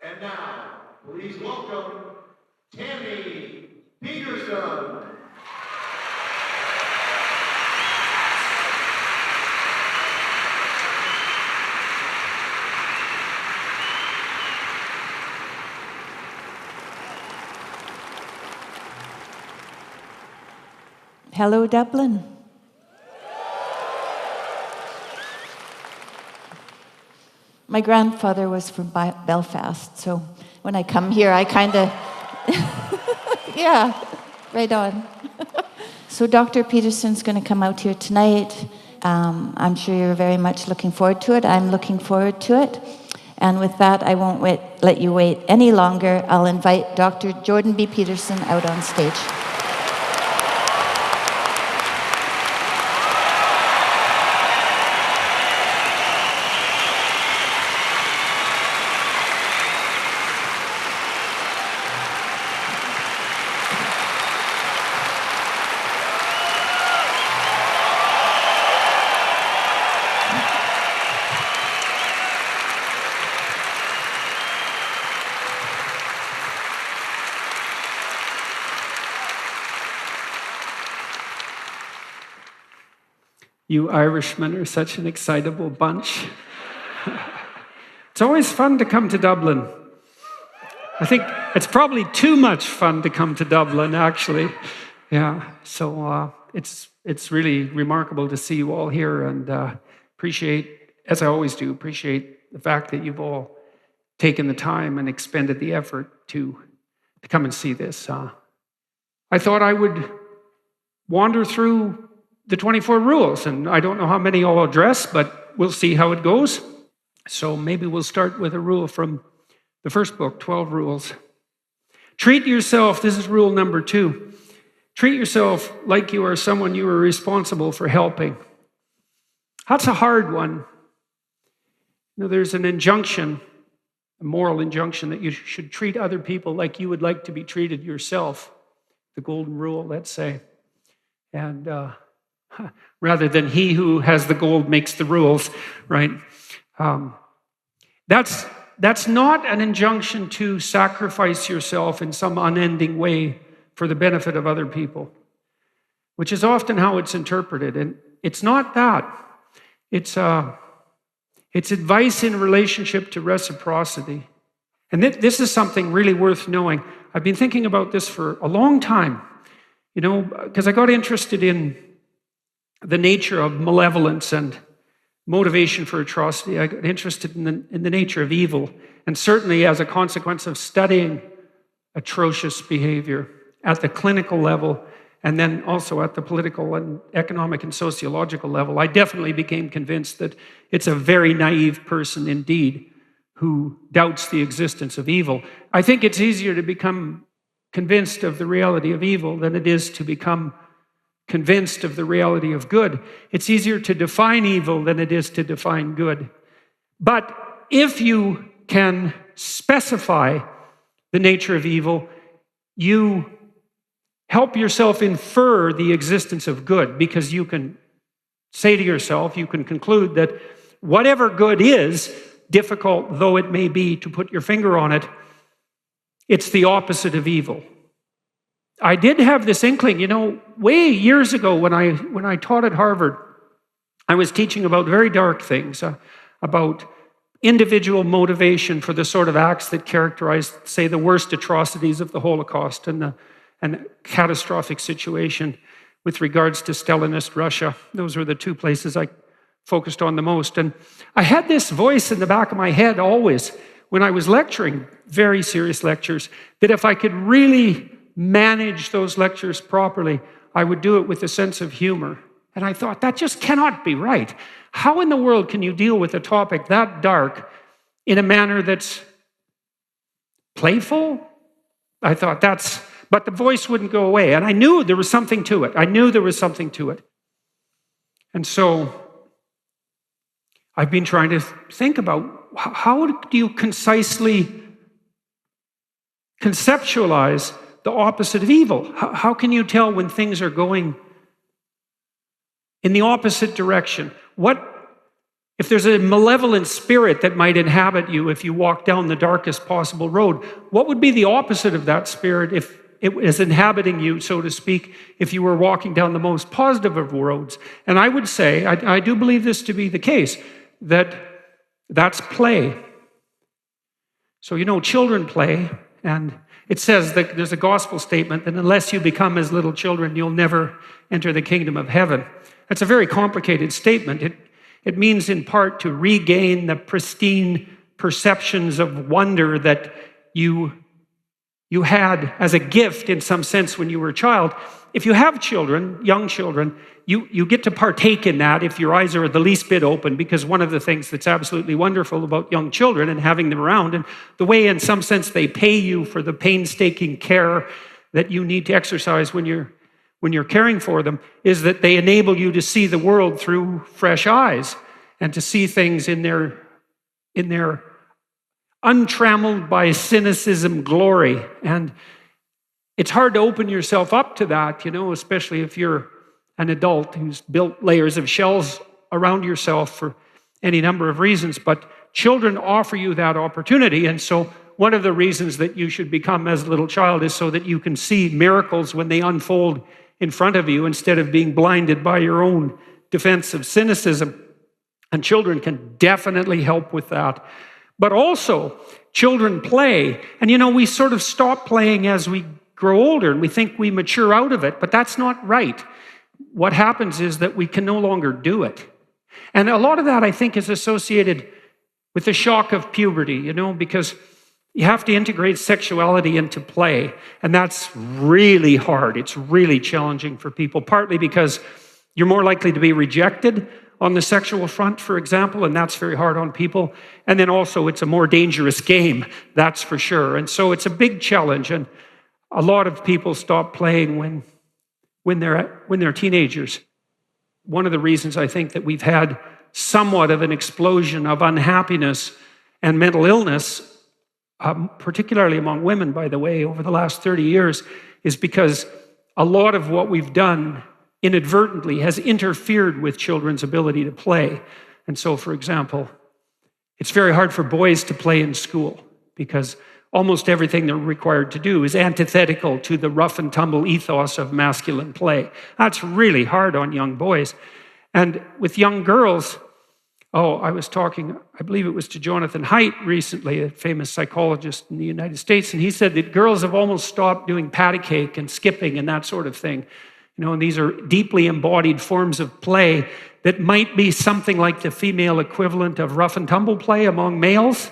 And now, please welcome Peterson. Hello, Dublin. My grandfather was from Belfast, so when I come here, I kind of, yeah, right on. So Dr. Peterson's going to come out here tonight. I'm sure you're very much looking forward to it. I'm looking forward to it. And with that, I won't let you wait any longer. I'll invite Dr. Jordan B. Peterson out on stage. You Irishmen are such an excitable bunch. It's always fun to come to Dublin. I think it's probably too much fun to come to Dublin, actually. Yeah, so it's really remarkable to see you all here, and appreciate, as I always do, appreciate the fact that you've all taken the time and expended the effort to come and see this. I thought I would wander through the 24 rules, and I don't know how many I'll address, but we'll see how it goes. So maybe we'll start with a rule from the first book, 12 Rules. Treat yourself, this is rule number 2. Treat yourself like you are someone you are responsible for helping. That's a hard one. You know, there's an injunction, a moral injunction, that you should treat other people like you would like to be treated yourself. The golden rule, let's say. And rather than he who has the gold makes the rules, right? That's not an injunction to sacrifice yourself in some unending way for the benefit of other people, which is often how it's interpreted. And it's not that. It's advice in relationship to reciprocity. And this is something really worth knowing. I've been thinking about this for a long time, you know, because I got interested in the nature of malevolence and motivation for atrocity. I got interested in the nature of evil, and certainly as a consequence of studying atrocious behavior at the clinical level, and then also at the political and economic and sociological level, I definitely became convinced that it's a very naive person indeed who doubts the existence of evil. I think it's easier to become convinced of the reality of evil than it is to become convinced of the reality of good. It's easier to define evil than it is to define good. But if you can specify the nature of evil, you help yourself infer the existence of good, because you can say to yourself, you can conclude that whatever good is, difficult though it may be to put your finger on it, it's the opposite of evil. I did have this inkling, you know, way years ago when I taught at Harvard. I was teaching about very dark things, about individual motivation for the sort of acts that characterized, say, the worst atrocities of the Holocaust and the catastrophic situation with regards to Stalinist Russia. Those were the two places I focused on the most. And I had this voice in the back of my head always when I was lecturing, very serious lectures, that if I could really manage those lectures properly, I would do it with a sense of humor. And I thought, that just cannot be right. How in the world can you deal with a topic that dark in a manner that's playful? I thought but the voice wouldn't go away. And I knew there was something to it. And so I've been trying to think about how do you concisely conceptualize the opposite of evil? How can you tell when things are going in the opposite direction? What if there's a malevolent spirit that might inhabit you if you walk down the darkest possible road, what would be the opposite of that spirit if it was inhabiting you, so to speak, if you were walking down the most positive of roads? And I would say, I do believe this to be the case, that's play. So, children play, and it says that there's a gospel statement that unless you become as little children, you'll never enter the kingdom of heaven. That's a very complicated statement. It means in part to regain the pristine perceptions of wonder that you had as a gift in some sense when you were a child. If you have children, young children, you get to partake in that if your eyes are the least bit open, because one of the things that's absolutely wonderful about young children and having them around, and the way in some sense they pay you for the painstaking care that you need to exercise when you're caring for them, is that they enable you to see the world through fresh eyes and to see things in their untrammeled by cynicism glory. And it's hard to open yourself up to that, especially if you're an adult who's built layers of shells around yourself for any number of reasons. But children offer you that opportunity. And so one of the reasons that you should become as a little child is so that you can see miracles when they unfold in front of you instead of being blinded by your own defensive cynicism. And children can definitely help with that. But also, children play. And we sort of stop playing as we grow older, and we think we mature out of it, but that's not right. What happens is that we can no longer do it. And a lot of that, I think, is associated with the shock of puberty, because you have to integrate sexuality into play, and that's really hard. It's really challenging for people, partly because you're more likely to be rejected on the sexual front, for example, and that's very hard on people. And then also, it's a more dangerous game, that's for sure. And so it's a big challenge, and a lot of people stop playing when they're teenagers. One of the reasons I think that we've had somewhat of an explosion of unhappiness and mental illness, particularly among women, by the way, over the last 30 years, is because a lot of what we've done inadvertently has interfered with children's ability to play. And so, for example, it's very hard for boys to play in school because almost everything they're required to do is antithetical to the rough and tumble ethos of masculine play. That's really hard on young boys. And with young girls, I was talking, I believe it was to Jonathan Haidt recently, a famous psychologist in the United States, and he said that girls have almost stopped doing patty cake and skipping and that sort of thing. And these are deeply embodied forms of play that might be something like the female equivalent of rough and tumble play among males.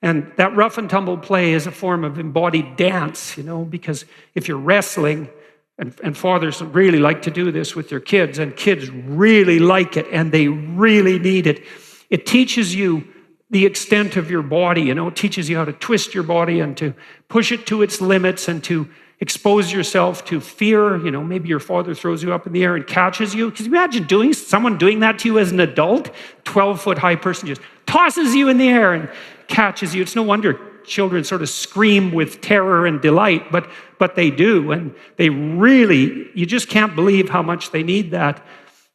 And that rough and tumble play is a form of embodied dance, because if you're wrestling, and fathers really like to do this with their kids, and kids really like it, and they really need it. It teaches you the extent of your body, it teaches you how to twist your body and to push it to its limits and to expose yourself to fear. Maybe your father throws you up in the air and catches you. Can you imagine someone doing that to you as an adult? 12-foot high person just tosses you in the air and catches you. It's no wonder children sort of scream with terror and delight, but they do. And they really, you just can't believe how much they need that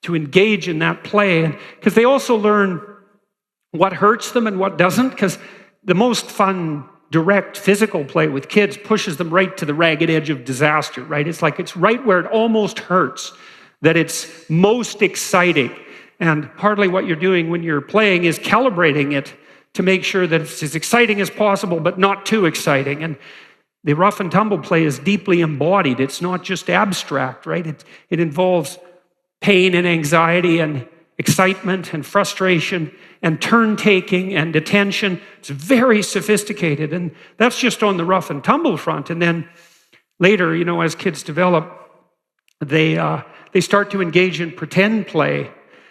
to engage in that play. Because they also learn what hurts them and what doesn't, because the most fun, direct physical play with kids pushes them right to the ragged edge of disaster, right? It's like it's right where it almost hurts that it's most exciting. And partly what you're doing when you're playing is calibrating it to make sure that it's as exciting as possible, but not too exciting. And the rough and tumble play is deeply embodied. It's not just abstract, right? It involves pain and anxiety and excitement and frustration and turn-taking and attention. It's very sophisticated, and that's just on the rough and tumble front. And then later, as kids develop, they start to engage in pretend play.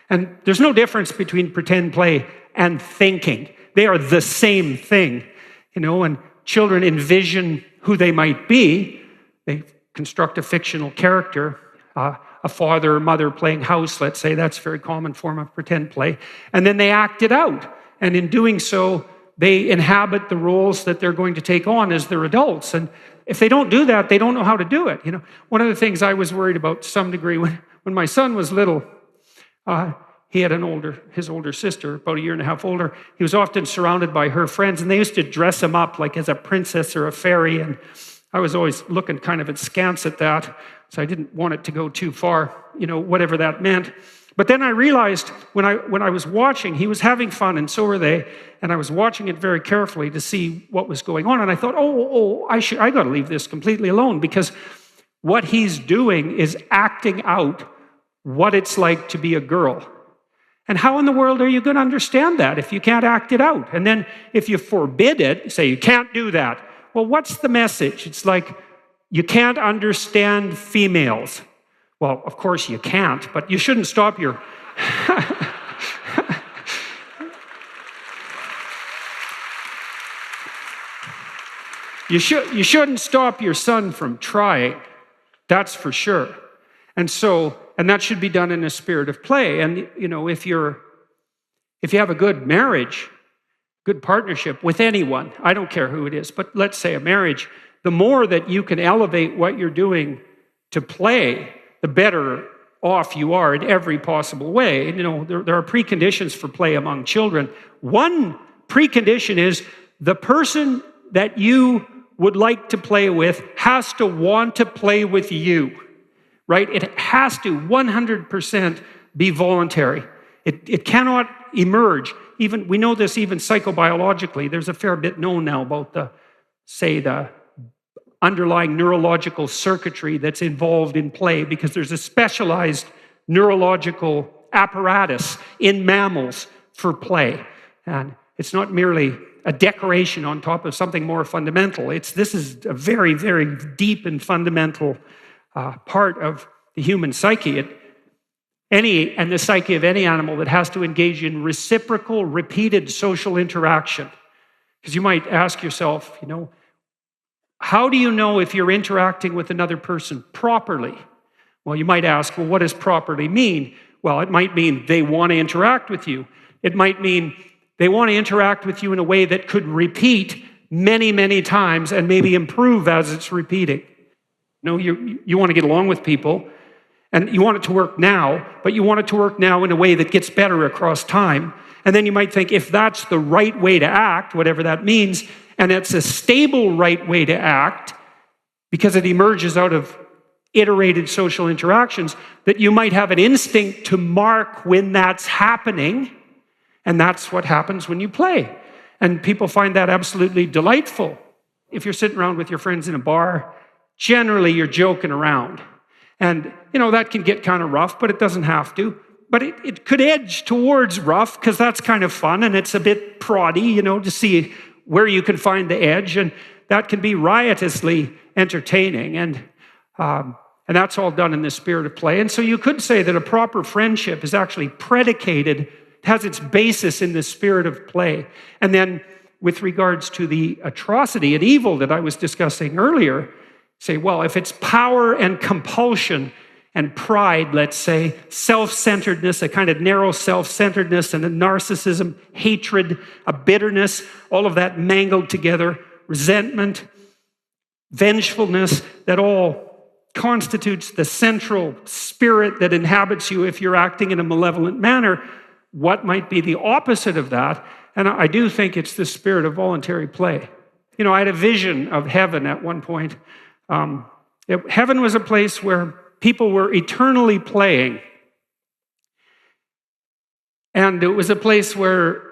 And there's no difference between pretend play and thinking. They are the same thing, and children envision who they might be. They construct a fictional character, a father or mother playing house, let's say. That's a very common form of pretend play. And then they act it out. And in doing so, they inhabit the roles that they're going to take on as their adults. And if they don't do that, they don't know how to do it. One of the things I was worried about to some degree when my son was little, he had his older sister, about a year and a half older. He was often surrounded by her friends, and they used to dress him up like as a princess or a fairy. And I was always looking kind of askance at that, so I didn't want it to go too far, whatever that meant. But then I realized when I was watching, he was having fun, and so were they. And I was watching it very carefully to see what was going on. And I thought, I got to leave this completely alone, because what he's doing is acting out what it's like to be a girl. And how in the world are you going to understand that if you can't act it out? And then if you forbid it, say you can't do that. Well, what's the message? It's like you can't understand females. Well, of course you can't, but you shouldn't stop your... You shouldn't stop your son from trying. That's for sure. And that should be done in a spirit of play. And, if you have a good marriage, good partnership with anyone, I don't care who it is, but let's say a marriage, the more that you can elevate what you're doing to play, the better off you are in every possible way. And, there are preconditions for play among children. One precondition is the person that you would like to play with has to want to play with you, right? It has to 100% be voluntary. It cannot emerge. Even we know this even psychobiologically. There's a fair bit known now about the underlying neurological circuitry that's involved in play, because there's a specialized neurological apparatus in mammals for play. And it's not merely a decoration on top of something more fundamental. This is a very, very deep and fundamental part of the human psyche. And the psyche of any animal that has to engage in reciprocal, repeated social interaction. Because you might ask yourself, how do you know if you're interacting with another person properly? Well, you might ask, what does properly mean? Well, it might mean they want to interact with you. It might mean they want to interact with you in a way that could repeat many, many times and maybe improve as it's repeating. You want to get along with people, and you want it to work now, but you want it to work now in a way that gets better across time. And then you might think, if that's the right way to act, whatever that means, and it's a stable right way to act, because it emerges out of iterated social interactions, that you might have an instinct to mark when that's happening. And that's what happens when you play. And people find that absolutely delightful. If you're sitting around with your friends in a bar, generally you're joking around. And, that can get kind of rough, but it doesn't have to. But it could edge towards rough, because that's kind of fun, and it's a bit proddy, to see where you can find the edge. And that can be riotously entertaining. And that's all done in the spirit of play. And so you could say that a proper friendship is actually predicated, has its basis in the spirit of play. And then with regards to the atrocity and evil that I was discussing earlier, say, well, if it's power and compulsion and pride, let's say, self-centeredness, a kind of narrow self-centeredness and a narcissism, hatred, a bitterness, all of that mangled together, resentment, vengefulness, that all constitutes the central spirit that inhabits you if you're acting in a malevolent manner. What might be the opposite of that? And I do think it's the spirit of voluntary play. I had a vision of heaven at one point. Heaven was a place where people were eternally playing. And it was a place where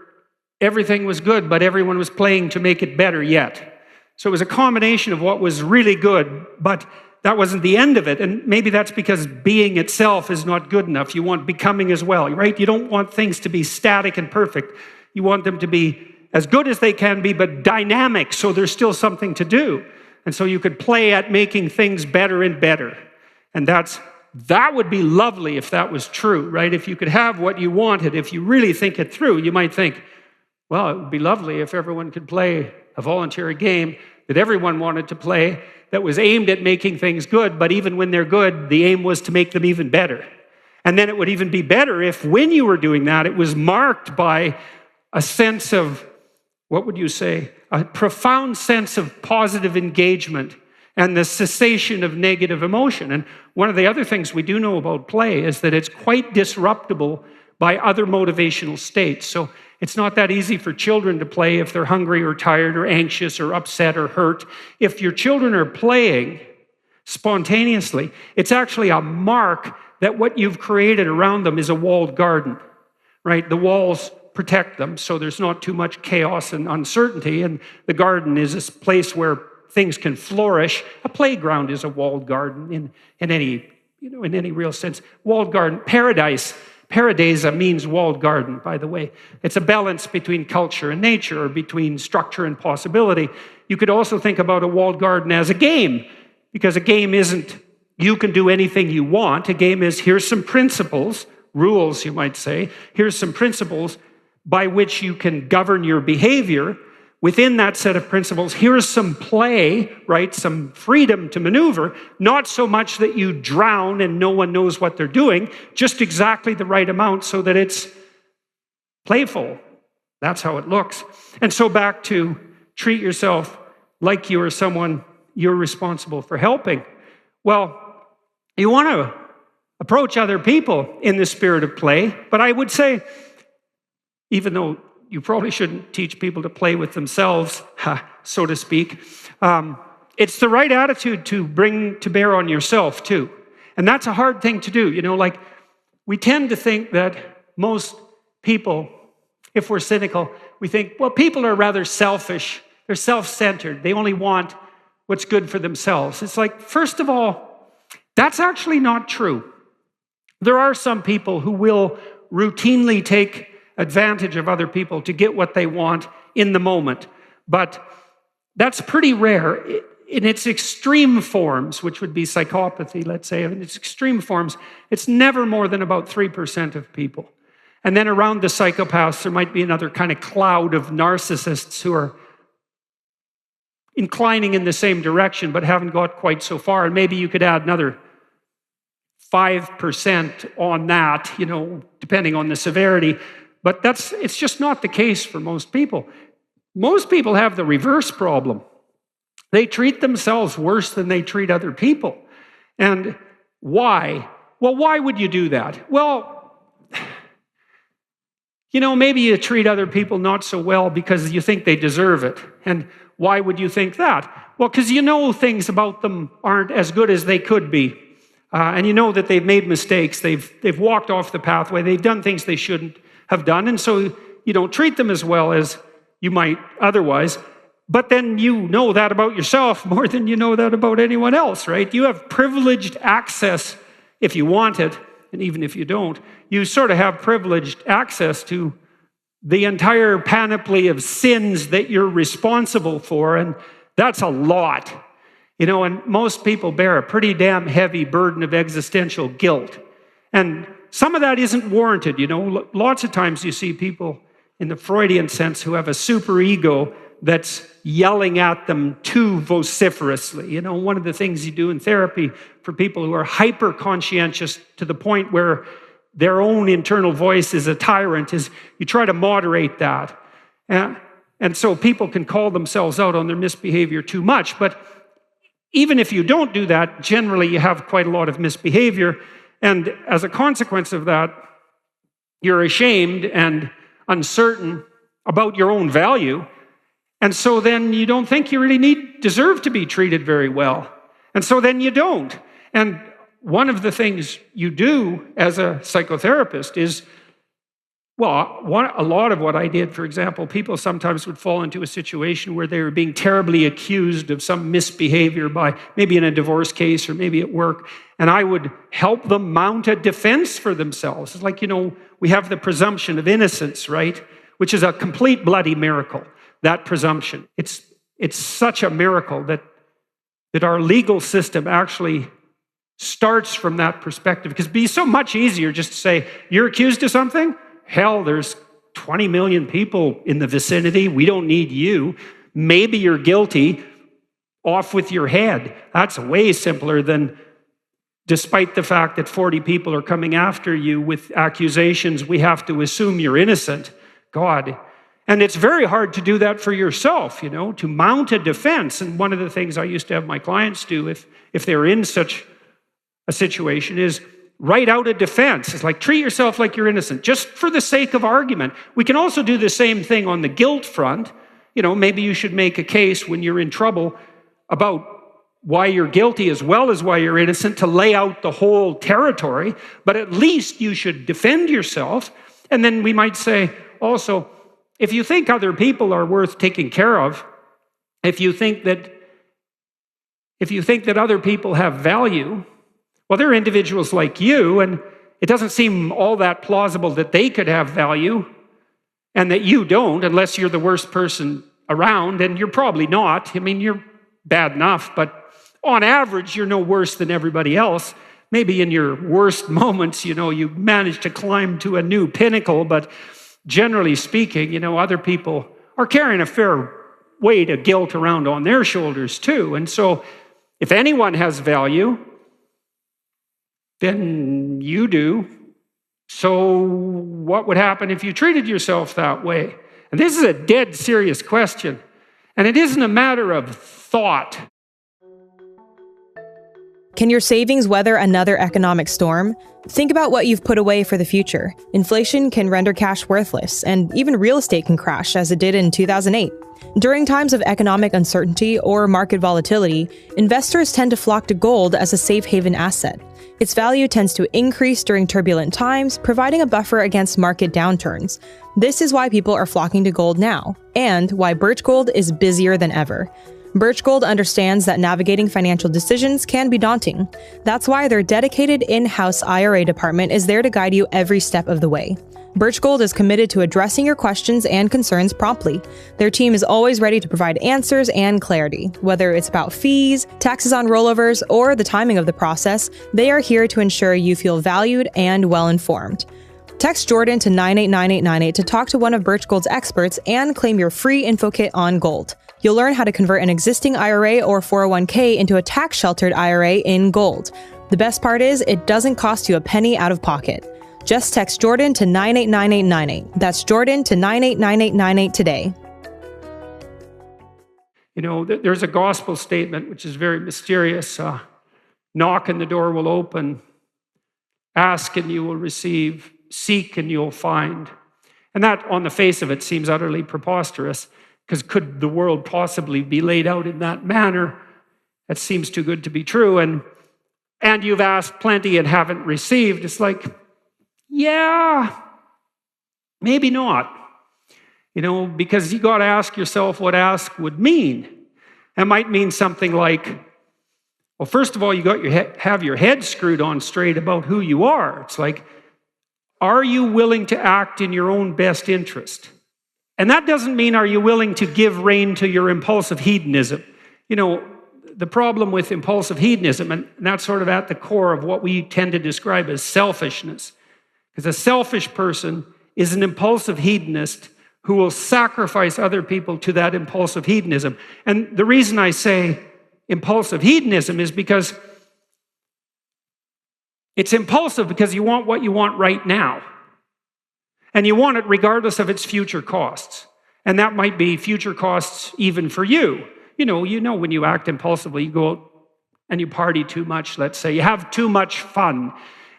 everything was good, but everyone was playing to make it better yet. So it was a combination of what was really good, but that wasn't the end of it. And maybe that's because being itself is not good enough. You want becoming as well, right? You don't want things to be static and perfect. You want them to be as good as they can be, but dynamic, so there's still something to do. And so you could play at making things better and better. And that would be lovely if that was true, right? If you could have what you wanted, if you really think it through, you might think, well, it would be lovely if everyone could play a voluntary game that everyone wanted to play, that was aimed at making things good, but even when they're good, the aim was to make them even better. And then it would even be better if, when you were doing that, it was marked by a sense of, what would you say, a profound sense of positive engagement and the cessation of negative emotion. And one of the other things we do know about play is that it's quite disruptible by other motivational states. So it's not that easy for children to play if they're hungry or tired or anxious or upset or hurt. If your children are playing spontaneously, it's actually a mark that what you've created around them is a walled garden, right? The walls protect them so there's not too much chaos and uncertainty, and the garden is this place where things can flourish. A playground is a walled garden in any real sense. Walled garden, paradisa means walled garden, by the way. It's a balance between culture and nature, or between structure and possibility. You could also think about a walled garden as a game, because a game isn't you can do anything you want. A game is, here's some principles, rules you might say, here's some principles by which you can govern your behavior. Within that set of principles, here's some play, right? Some freedom to maneuver, not so much that you drown and no one knows what they're doing, just exactly the right amount so that it's playful. That's how it looks. And so back to treat yourself like you are someone you're responsible for helping. Well, you want to approach other people in the spirit of play, but I would say, even though you probably shouldn't teach people to play with themselves, so to speak, it's the right attitude to bring to bear on yourself too. And that's a hard thing to do. Like we tend to think that most people, if we're cynical, we think, well, people are rather selfish. They're self-centered. They only want what's good for themselves. It's like, first of all, that's actually not true. There are some people who will routinely take advantage of other people to get what they want in the moment. But that's pretty rare. In its extreme forms, which would be psychopathy, let's say, in its extreme forms, it's never more than about 3% of people. And then around the psychopaths, there might be another kind of cloud of narcissists who are inclining in the same direction but haven't got quite so far. And maybe you could add another 5% on that, depending on the severity. But it's just not the case for most people. Most people have the reverse problem. They treat themselves worse than they treat other people. And why? Well, why would you do that? Well, maybe you treat other people not so well because you think they deserve it. And why would you think that? Well, because things about them aren't as good as they could be. And that they've made mistakes. They've walked off the pathway. They've done things they shouldn't have done. And so you don't treat them as well as you might otherwise. But then you know that about yourself more than you know that about anyone else, right? You have privileged access, if you want it, and even if you don't, you sort of have privileged access to the entire panoply of sins that you're responsible for, and that's a lot. And most people bear a pretty damn heavy burden of existential guilt. And some of that isn't warranted. Lots of times you see people in the Freudian sense who have a superego that's yelling at them too vociferously. One of the things you do in therapy for people who are hyper-conscientious to the point where their own internal voice is a tyrant is you try to moderate that. And so people can call themselves out on their misbehavior too much, but even if you don't do that, generally you have quite a lot of misbehavior, and as a consequence of that, you're ashamed and uncertain about your own value, and so then you don't think you really deserve to be treated very well, and so then you don't. And one of the things you do as a psychotherapist is, a lot of what I did, for example, people sometimes would fall into a situation where they were being terribly accused of some misbehavior by maybe in a divorce case or maybe at work, and I would help them mount a defense for themselves. It's like, we have the presumption of innocence, right? Which is a complete bloody miracle, that presumption. It's such a miracle that our legal system actually starts from that perspective, because it'd be so much easier just to say, you're accused of something? Hell, there's 20 million people in the vicinity. We don't need you. Maybe you're guilty. Off with your head. That's way simpler than, despite the fact that 40 people are coming after you with accusations, we have to assume you're innocent. God. And it's very hard to do that for yourself, to mount a defense. And one of the things I used to have my clients do if they're in such a situation is write out a defense. It's like, treat yourself like you're innocent, just for the sake of argument. We can also do the same thing on the guilt front. Maybe you should make a case when you're in trouble about why you're guilty as well as why you're innocent, to lay out the whole territory, but at least you should defend yourself. And then we might say also, if you think other people are worth taking care of, if you think that other people have value, well, they're individuals like you, and it doesn't seem all that plausible that they could have value and that you don't, unless you're the worst person around, and you're probably not. I mean, you're bad enough, but on average, you're no worse than everybody else. Maybe in your worst moments, you manage to climb to a new pinnacle, but generally speaking, other people are carrying a fair weight of guilt around on their shoulders too. And so if anyone has value, then you do. So what would happen if you treated yourself that way? And this is a dead serious question. And it isn't a matter of thought. Can your savings weather another economic storm? Think about what you've put away for the future. Inflation can render cash worthless, and even real estate can crash, as it did in 2008. During times of economic uncertainty or market volatility, investors tend to flock to gold as a safe haven asset. Its value tends to increase during turbulent times, providing a buffer against market downturns. This is why people are flocking to gold now, and why Birch Gold is busier than ever. Birch Gold understands that navigating financial decisions can be daunting. That's why their dedicated in-house IRA department is there to guide you every step of the way. Birch Gold is committed to addressing your questions and concerns promptly. Their team is always ready to provide answers and clarity. Whether it's about fees, taxes on rollovers, or the timing of the process, they are here to ensure you feel valued and well-informed. Text Jordan to 989898 to talk to one of Birch Gold's experts and claim your free info kit on gold. You'll learn how to convert an existing IRA or 401k into a tax-sheltered IRA in gold. The best part is, it doesn't cost you a penny out of pocket. Just text Jordan to 989898. That's Jordan to 989898 today. There's a gospel statement which is very mysterious. Knock and the door will open. Ask and you will receive. Seek and you'll find. And that, on the face of it, seems utterly preposterous, because could the world possibly be laid out in that manner? That seems too good to be true. And you've asked plenty and haven't received. It's like, yeah, maybe not. Because you got to ask yourself what ask would mean. It might mean something like, well, first of all, you got have your head screwed on straight about who you are. It's like, are you willing to act in your own best interest? And that doesn't mean, are you willing to give rein to your impulsive hedonism? The problem with impulsive hedonism, and that's sort of at the core of what we tend to describe as selfishness. Because a selfish person is an impulsive hedonist who will sacrifice other people to that impulsive hedonism. And the reason I say impulsive hedonism is because it's impulsive because you want what you want right now. And you want it regardless of its future costs. And that might be future costs even for you. When you act impulsively, you go out and you party too much, let's say. You have too much fun.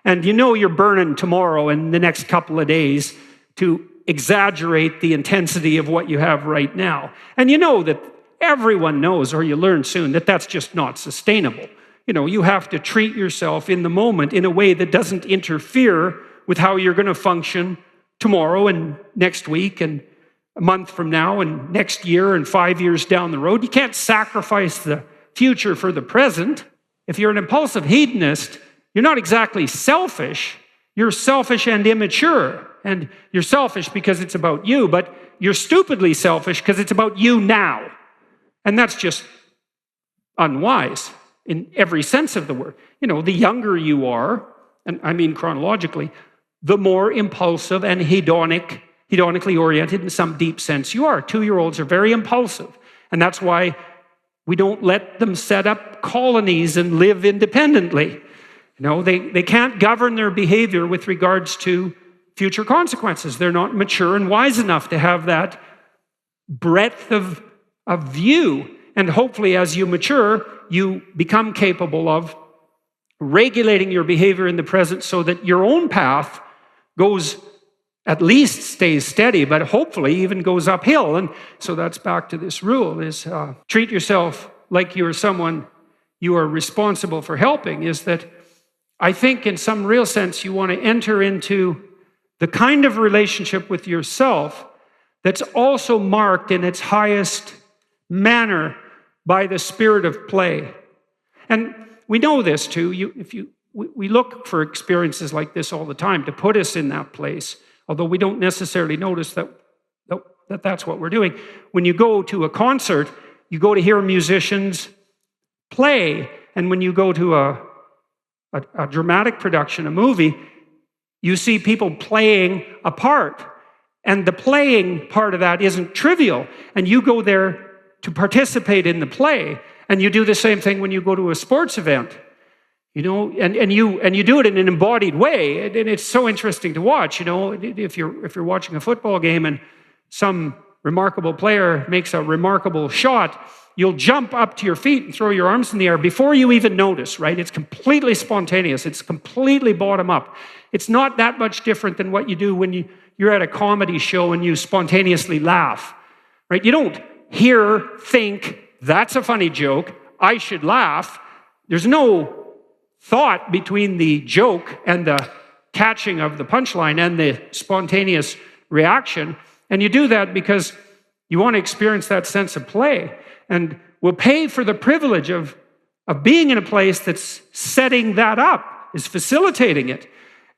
And you're burning tomorrow and the next couple of days to exaggerate the intensity of what you have right now. And that everyone knows, or you learn soon, that that's just not sustainable. You have to treat yourself in the moment in a way that doesn't interfere with how you're going to function tomorrow and next week and a month from now and next year and 5 years down the road. You can't sacrifice the future for the present. If you're an impulsive hedonist, you're not exactly selfish. You're selfish and immature. And you're selfish because it's about you, but you're stupidly selfish because it's about you now. And that's just unwise in every sense of the word. The younger you are, and I mean chronologically, the more impulsive and hedonically oriented in some deep sense you are. 2-year-olds are very impulsive. And that's why we don't let them set up colonies and live independently. They can't govern their behavior with regards to future consequences. They're not mature and wise enough to have that breadth of view. And hopefully as you mature, you become capable of regulating your behavior in the present so that your own path goes, at least stays steady, but hopefully even goes uphill. And so that's back to this rule, is treat yourself like you're someone you are responsible for helping, is that I think in some real sense you want to enter into the kind of relationship with yourself that's also marked in its highest manner by the spirit of play. And we know this too. We look for experiences like this all the time to put us in that place, although we don't necessarily notice that that's what we're doing. When you go to a concert, you go to hear musicians play, and when you go to a dramatic production, a movie, you see people playing a part. And the playing part of that isn't trivial. And you go there to participate in the play. And you do the same thing when you go to a sports event. You know, and you do it in an embodied way. And it's so interesting to watch. You know, if you're watching a football game and some remarkable player makes a remarkable shot, you'll jump up to your feet and throw your arms in the air before you even notice, right? It's completely spontaneous. It's completely bottom up. It's not that much different than what you do when you're at a comedy show and you spontaneously laugh, right? You don't think, that's a funny joke, I should laugh. There's no thought between the joke and the catching of the punchline and the spontaneous reaction. And you do that because you want to experience that sense of play. And we'll pay for the privilege of being in a place that's setting that up, is facilitating it.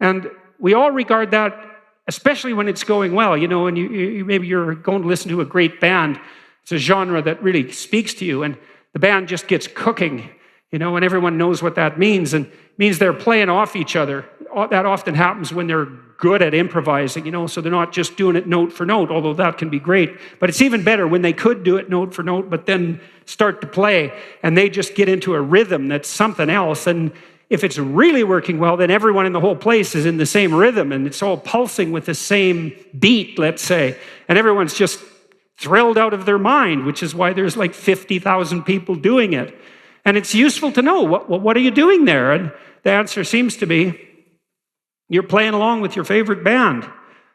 And we all regard that, especially when it's going well, you know, and maybe you're going to listen to a great band. It's a genre that really speaks to you, and the band just gets cooking, you know, and everyone knows what that means, and it means they're playing off each other. That often happens when they're good at improvising, you know, so they're not just doing it note for note, although that can be great. But it's even better when they could do it note for note, but then start to play, and they just get into a rhythm that's something else. And if it's really working well, then everyone in the whole place is in the same rhythm, and it's all pulsing with the same beat, let's say. And everyone's just thrilled out of their mind, which is why there's like 50,000 people doing it. And it's useful to know, what are you doing there? And the answer seems to be, you're playing along with your favorite band.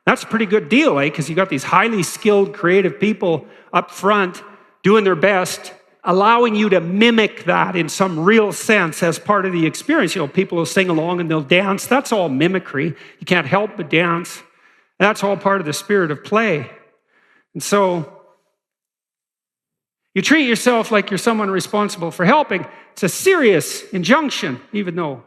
That's a pretty good deal, because you got these highly skilled, creative people up front doing their best, allowing you to mimic that in some real sense as part of the experience. You know, people will sing along and they'll dance. That's all mimicry. You can't help but dance. That's all part of the spirit of play. And so you treat yourself like you're someone responsible for helping. It's a serious injunction, even though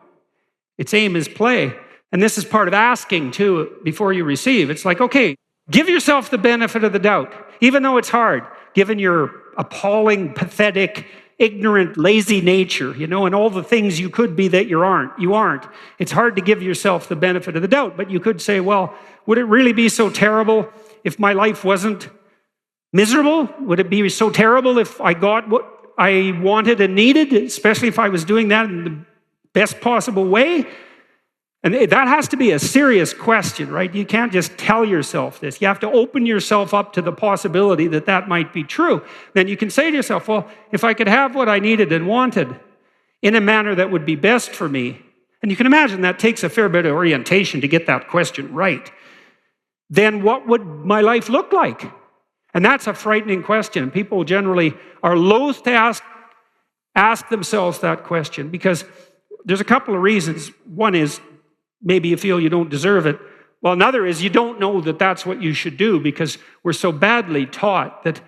its aim is play. And this is part of asking, too, before you receive. It's like, okay, give yourself the benefit of the doubt, even though it's hard, given your appalling, pathetic, ignorant, lazy nature, you know, and all the things you could be that you aren't. It's hard to give yourself the benefit of the doubt, but you could say, well, would it really be so terrible if my life wasn't miserable? Would it be so terrible if I got what I wanted and needed, especially if I was doing that in the best possible way? And that has to be a serious question, right? You can't just tell yourself this. You have to open yourself up to the possibility that that might be true. Then you can say to yourself, well, if I could have what I needed and wanted in a manner that would be best for me, and you can imagine that takes a fair bit of orientation to get that question right, then what would my life look like? And that's a frightening question. People generally are loath to ask themselves that question because there's a couple of reasons. One is, maybe you feel you don't deserve it. Well, another is you don't know that that's what you should do because we're so badly taught that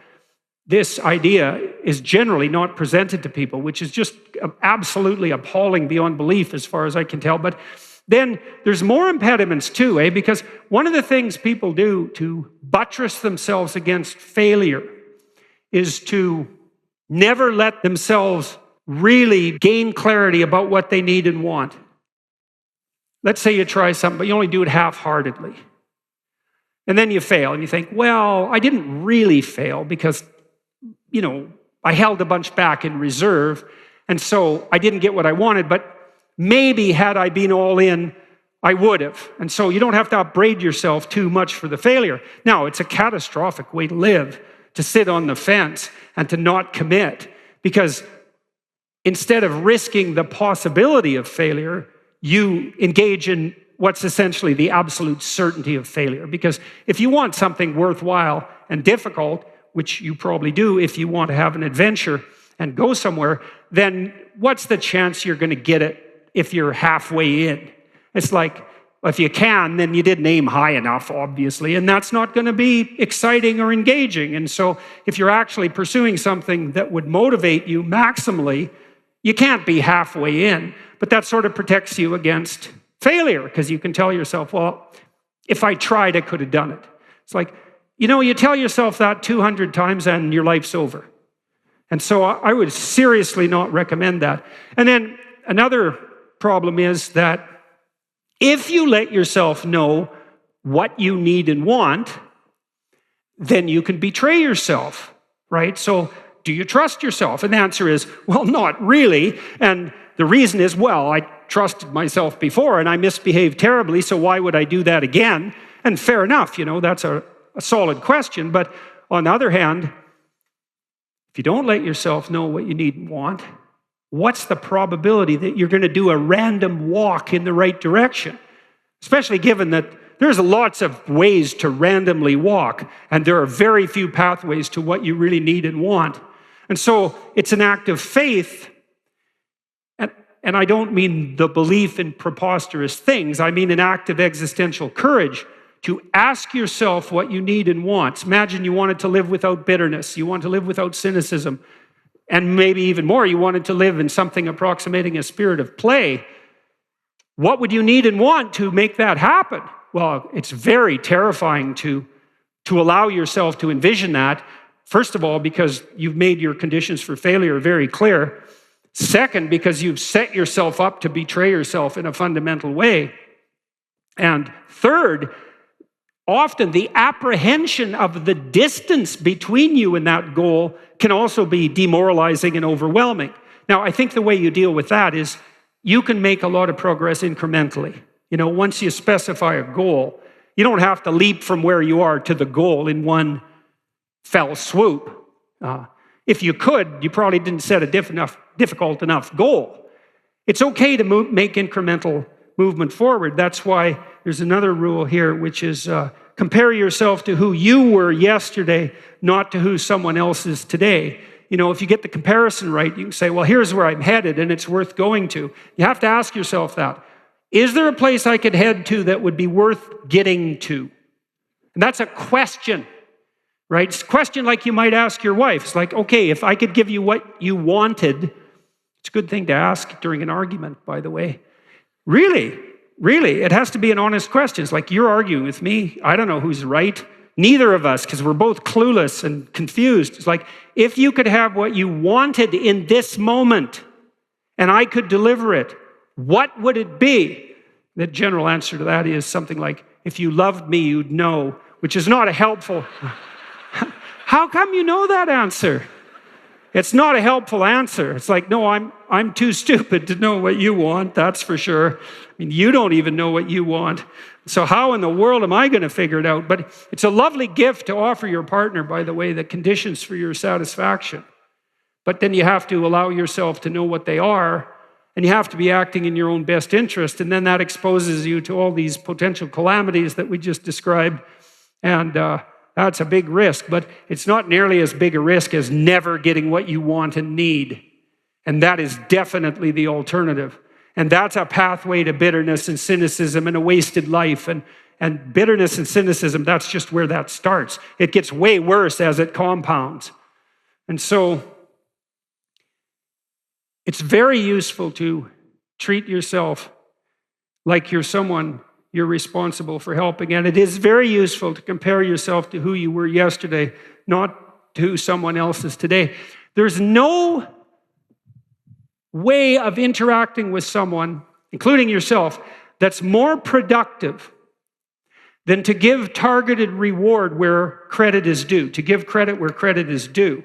this idea is generally not presented to people, which is just absolutely appalling beyond belief as far as I can tell. But then there's more impediments too, because one of the things people do to buttress themselves against failure is to never let themselves really gain clarity about what they need and want. Let's say you try something, but you only do it half-heartedly. And then you fail, and you think, well, I didn't really fail because, you know, I held a bunch back in reserve, and so I didn't get what I wanted, but maybe had I been all in, I would have. And so you don't have to upbraid yourself too much for the failure. Now, it's a catastrophic way to live, to sit on the fence and to not commit, because instead of risking the possibility of failure, you engage in what's essentially the absolute certainty of failure. Because if you want something worthwhile and difficult, which you probably do if you want to have an adventure and go somewhere, then what's the chance you're going to get it if you're halfway in? It's like, if you can, then you didn't aim high enough, obviously, and that's not going to be exciting or engaging. And so if you're actually pursuing something that would motivate you maximally, you can't be halfway in. But that sort of protects you against failure, because you can tell yourself, well, if I tried, I could have done it. It's like, you tell yourself that 200 times and your life's over. And so I would seriously not recommend that. And then another problem is that if you let yourself know what you need and want, then you can betray yourself, right? So do you trust yourself? And the answer is, well, not really. And the reason is, well, I trusted myself before and I misbehaved terribly, so why would I do that again? And fair enough, that's a solid question. But on the other hand, if you don't let yourself know what you need and want, what's the probability that you're going to do a random walk in the right direction? Especially given that there's lots of ways to randomly walk, and there are very few pathways to what you really need and want. And so it's an act of faith, and I don't mean the belief in preposterous things. I mean an act of existential courage to ask yourself what you need and want. Imagine you wanted to live without bitterness, you want to live without cynicism, and maybe even more, you wanted to live in something approximating a spirit of play. What would you need and want to make that happen? Well, it's very terrifying to allow yourself to envision that. First of all, because you've made your conditions for failure very clear. Second, because you've set yourself up to betray yourself in a fundamental way. And third, often the apprehension of the distance between you and that goal can also be demoralizing and overwhelming. Now, I think the way you deal with that is you can make a lot of progress incrementally. Once you specify a goal, you don't have to leap from where you are to the goal in one fell swoop. If you could, you probably didn't set a difficult enough goal. It's okay to make incremental movement forward. That's why there's another rule here, which is compare yourself to who you were yesterday, not to who someone else is today. If you get the comparison right, you can say, well, here's where I'm headed and it's worth going to. You have to ask yourself that. Is there a place I could head to that would be worth getting to? And that's a question, right? It's a question like you might ask your wife. It's like, okay, if I could give you what you wanted, it's a good thing to ask during an argument, by the way. Really, it has to be an honest question. It's like, you're arguing with me. I don't know who's right. Neither of us, because we're both clueless and confused. It's like, if you could have what you wanted in this moment, and I could deliver it, what would it be? The general answer to that is something like, if you loved me, you'd know, which is not a helpful... How come you know that answer? It's not a helpful answer. It's like, no, I'm too stupid to know what you want, that's for sure. I mean, you don't even know what you want. So how in the world am I going to figure it out? But it's a lovely gift to offer your partner, by the way, the conditions for your satisfaction. But then you have to allow yourself to know what they are, and you have to be acting in your own best interest, and then that exposes you to all these potential calamities that we just described, and that's a big risk, but it's not nearly as big a risk as never getting what you want and need. And that is definitely the alternative. And that's a pathway to bitterness and cynicism and a wasted life. And bitterness and cynicism, that's just where that starts. It gets way worse as it compounds. And so it's very useful to treat yourself like you're someone you're responsible for helping. And it is very useful to compare yourself to who you were yesterday, not to who someone else is today. There's no way of interacting with someone, including yourself, that's more productive than to give targeted reward where credit is due, to give credit where credit is due.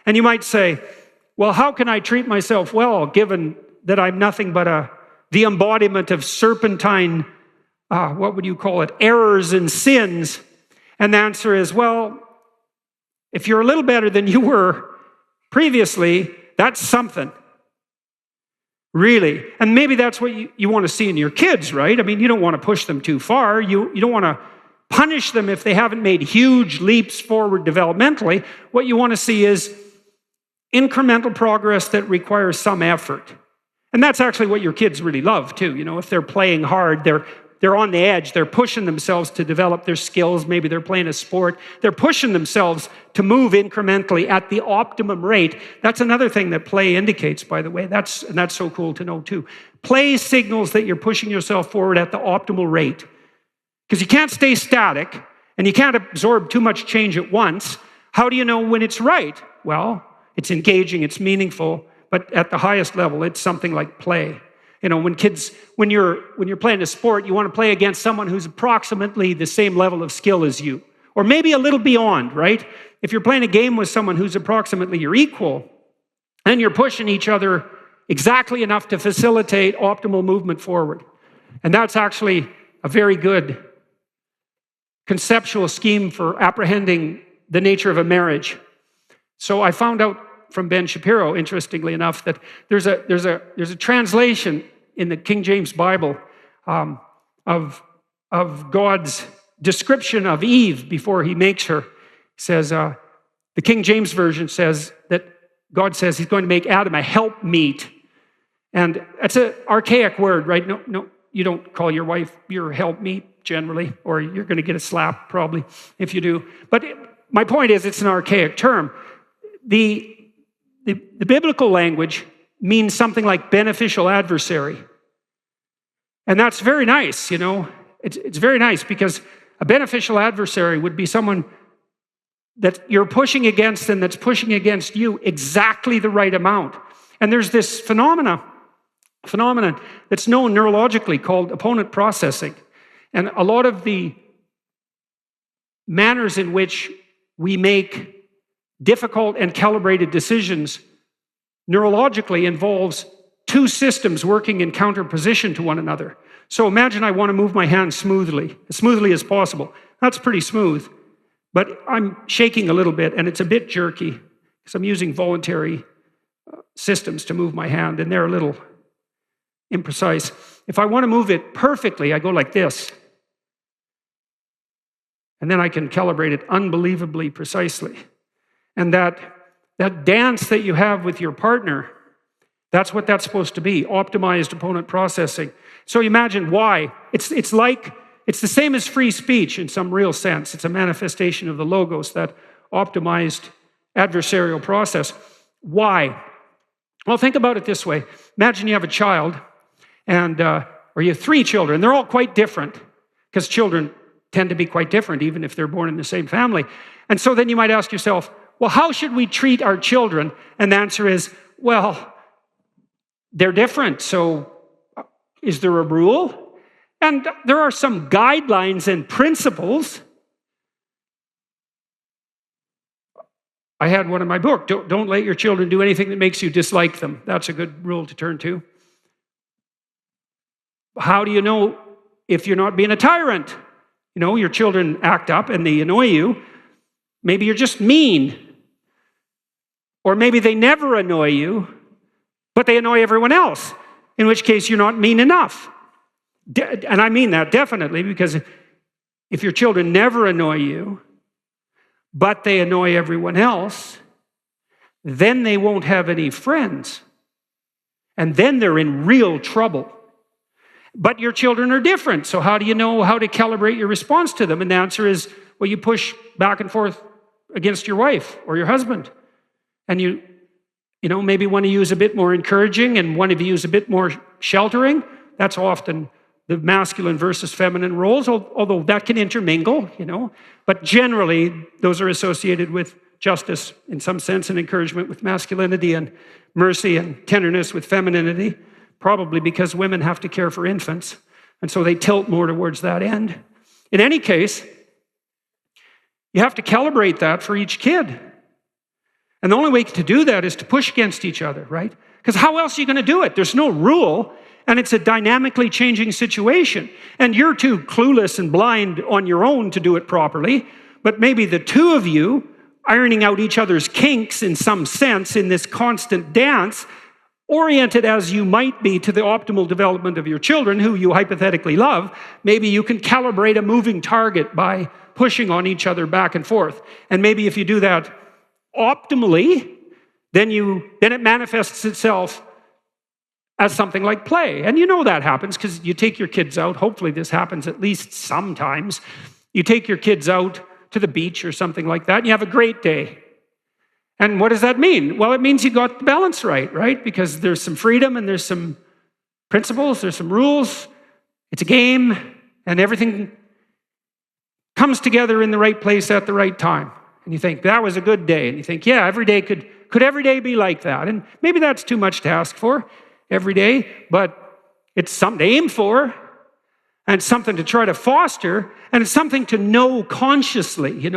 And you might say, well, how can I treat myself well, given that I'm nothing but the embodiment of serpentine what would you call it, errors and sins? And the answer is, well, if you're a little better than you were previously, that's something. Really. And maybe that's what you want to see in your kids, right? I mean, you don't want to push them too far. You don't want to punish them if they haven't made huge leaps forward developmentally. What you want to see is incremental progress that requires some effort. And that's actually what your kids really love too. If they're playing hard, they're on the edge, they're pushing themselves to develop their skills, maybe they're playing a sport, they're pushing themselves to move incrementally at the optimum rate. That's another thing that play indicates, by the way. That's so cool to know too. Play signals that you're pushing yourself forward at the optimal rate. Because you can't stay static, and you can't absorb too much change at once. How do you know when it's right? Well, it's engaging, it's meaningful, but at the highest level, it's something like play. When you're playing a sport, you want to play against someone who's approximately the same level of skill as you, or maybe a little beyond, right? If you're playing a game with someone who's approximately your equal, and you're pushing each other exactly enough to facilitate optimal movement forward. And that's actually a very good conceptual scheme for apprehending the nature of a marriage. So I found out from Ben Shapiro, interestingly enough, that there's a translation in the King James Bible of God's description of Eve before he makes her. It says, the King James Version says that God says he's going to make Adam a helpmeet. And that's an archaic word, right? No, you don't call your wife your helpmeet generally, or you're going to get a slap probably if you do. But my point is, it's an archaic term. The biblical language means something like beneficial adversary. And that's very nice, It's very nice because a beneficial adversary would be someone that you're pushing against and that's pushing against you exactly the right amount. And there's this phenomenon that's known neurologically called opponent processing. And a lot of the manners in which we make difficult and calibrated decisions neurologically involves two systems working in counterposition to one another. So imagine I want to move my hand smoothly as possible. That's pretty smooth, but I'm shaking a little bit and it's a bit jerky because I'm using voluntary systems to move my hand and they're a little imprecise. If I want to move it perfectly, I go like this. And then I can calibrate it unbelievably precisely. And that dance that you have with your partner, that's what that's supposed to be, optimized opponent processing. So imagine why. It's the same as free speech in some real sense. It's a manifestation of the logos, that optimized adversarial process. Why? Well, think about it this way. Imagine you have a child, or you have 3 children. They're all quite different, because children tend to be quite different, even if they're born in the same family. And so then you might ask yourself, well, how should we treat our children? And the answer is, well, they're different. So is there a rule? And there are some guidelines and principles. I had one in my book. Don't let your children do anything that makes you dislike them. That's a good rule to turn to. How do you know if you're not being a tyrant? Your children act up and they annoy you. Maybe you're just mean. Or maybe they never annoy you, but they annoy everyone else, in which case you're not mean enough. And I mean that definitely, because if your children never annoy you, but they annoy everyone else, then they won't have any friends. And then they're in real trouble. But your children are different, so how do you know how to calibrate your response to them? And the answer is, well, you push back and forth against your wife or your husband. And you maybe one of you is a bit more encouraging and one of you is a bit more sheltering. That's often the masculine versus feminine roles, although that can intermingle, But generally, those are associated with justice in some sense, and encouragement with masculinity, and mercy and tenderness with femininity. Probably because women have to care for infants, and so they tilt more towards that end. In any case, you have to calibrate that for each kid. And the only way to do that is to push against each other, right? Because how else are you going to do it? There's no rule, and it's a dynamically changing situation. And you're too clueless and blind on your own to do it properly, but maybe the two of you, ironing out each other's kinks in some sense in this constant dance, oriented as you might be to the optimal development of your children, who you hypothetically love, maybe you can calibrate a moving target by pushing on each other back and forth. And maybe if you do that optimally, then it manifests itself as something like play. And you know that happens because you take your kids out. Hopefully this happens at least sometimes. You take your kids out to the beach or something like that, and you have a great day. And what does that mean? Well, it means you got the balance right? Because there's some freedom and there's some principles, there's some rules. It's a game, and everything comes together in the right place at the right time. And you think, that was a good day. And you think, yeah, every day could every day be like that? And maybe that's too much to ask for every day, but it's something to aim for, and it's something to try to foster, and it's something to know consciously,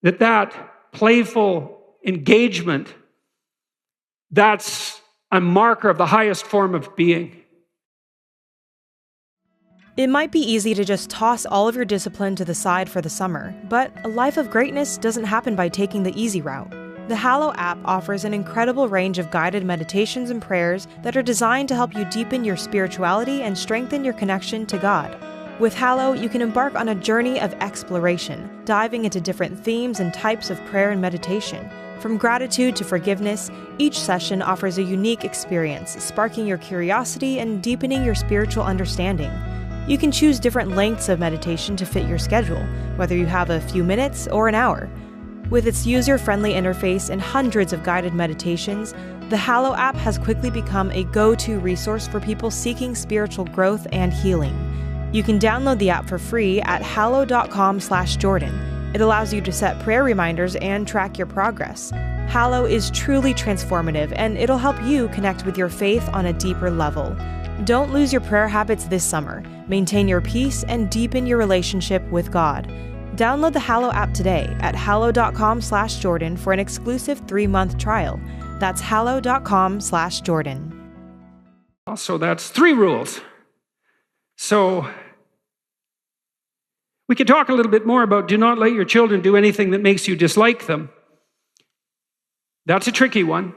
that playful engagement, that's a marker of the highest form of being. It might be easy to just toss all of your discipline to the side for the summer, but a life of greatness doesn't happen by taking the easy route. The Hallow app offers an incredible range of guided meditations and prayers that are designed to help you deepen your spirituality and strengthen your connection to God. With Hallow, you can embark on a journey of exploration, diving into different themes and types of prayer and meditation. From gratitude to forgiveness, each session offers a unique experience, sparking your curiosity and deepening your spiritual understanding. You can choose different lengths of meditation to fit your schedule, whether you have a few minutes or an hour. With its user-friendly interface and hundreds of guided meditations, the Hallow app has quickly become a go-to resource for people seeking spiritual growth and healing. You can download the app for free at hallow.com/Jordan. It allows you to set prayer reminders and track your progress. Hallow is truly transformative, and it'll help you connect with your faith on a deeper level. Don't lose your prayer habits this summer. Maintain your peace and deepen your relationship with God. Download the Hallow app today at hallow.com/Jordan for an exclusive 3-month trial. That's hallow.com/Jordan. So that's 3 rules. So we could talk a little bit more about do not let your children do anything that makes you dislike them. That's a tricky one.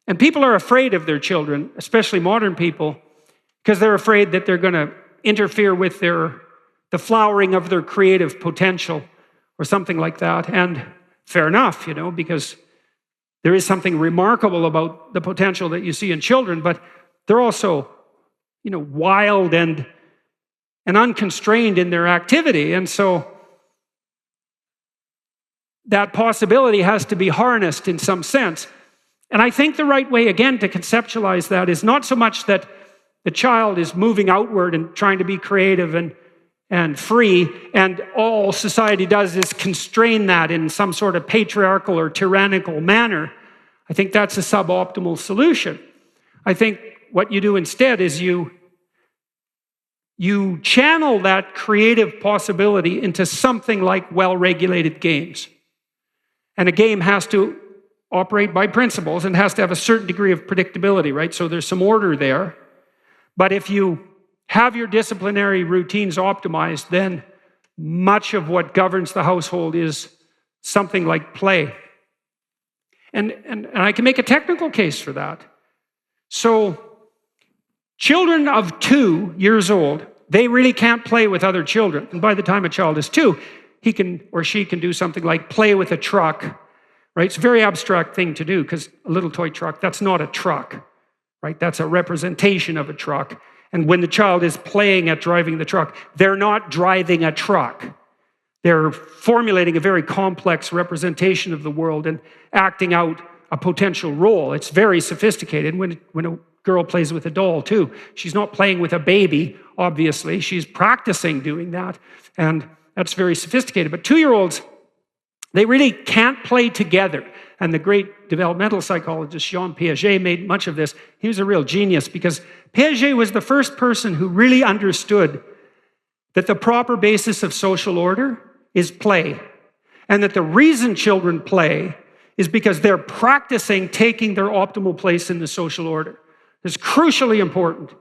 And people are afraid of their children, especially modern people, because they're afraid that they're going to interfere with the flowering of their creative potential or something like that. And fair enough, because there is something remarkable about the potential that you see in children, but they're also, wild and unconstrained in their activity. And so that possibility has to be harnessed in some sense. And I think the right way, again, to conceptualize that is not so much that the child is moving outward and trying to be creative and free, and all society does is constrain that in some sort of patriarchal or tyrannical manner. I think that's a suboptimal solution. I think what you do instead is you channel that creative possibility into something like well-regulated games. And a game has to operate by principles and has to have a certain degree of predictability, right? So there's some order there. But if you have your disciplinary routines optimized, then much of what governs the household is something like play. And I can make a technical case for that. So children of 2 years old, they really can't play with other children. And by the time a child is 2, he can or she can do something like play with a truck, right? It's a very abstract thing to do because a little toy truck, that's not a truck, right? That's a representation of a truck. And when the child is playing at driving the truck, they're not driving a truck. They're formulating a very complex representation of the world and acting out a potential role. It's very sophisticated. When a girl plays with a doll too, she's not playing with a baby, obviously. She's practicing doing that. And that's very sophisticated. But 2-year-olds, they really can't play together. And the great developmental psychologist Jean Piaget made much of this. He was a real genius because Piaget was the first person who really understood that the proper basis of social order is play. And that the reason children play is because they're practicing taking their optimal place in the social order. It's crucially important.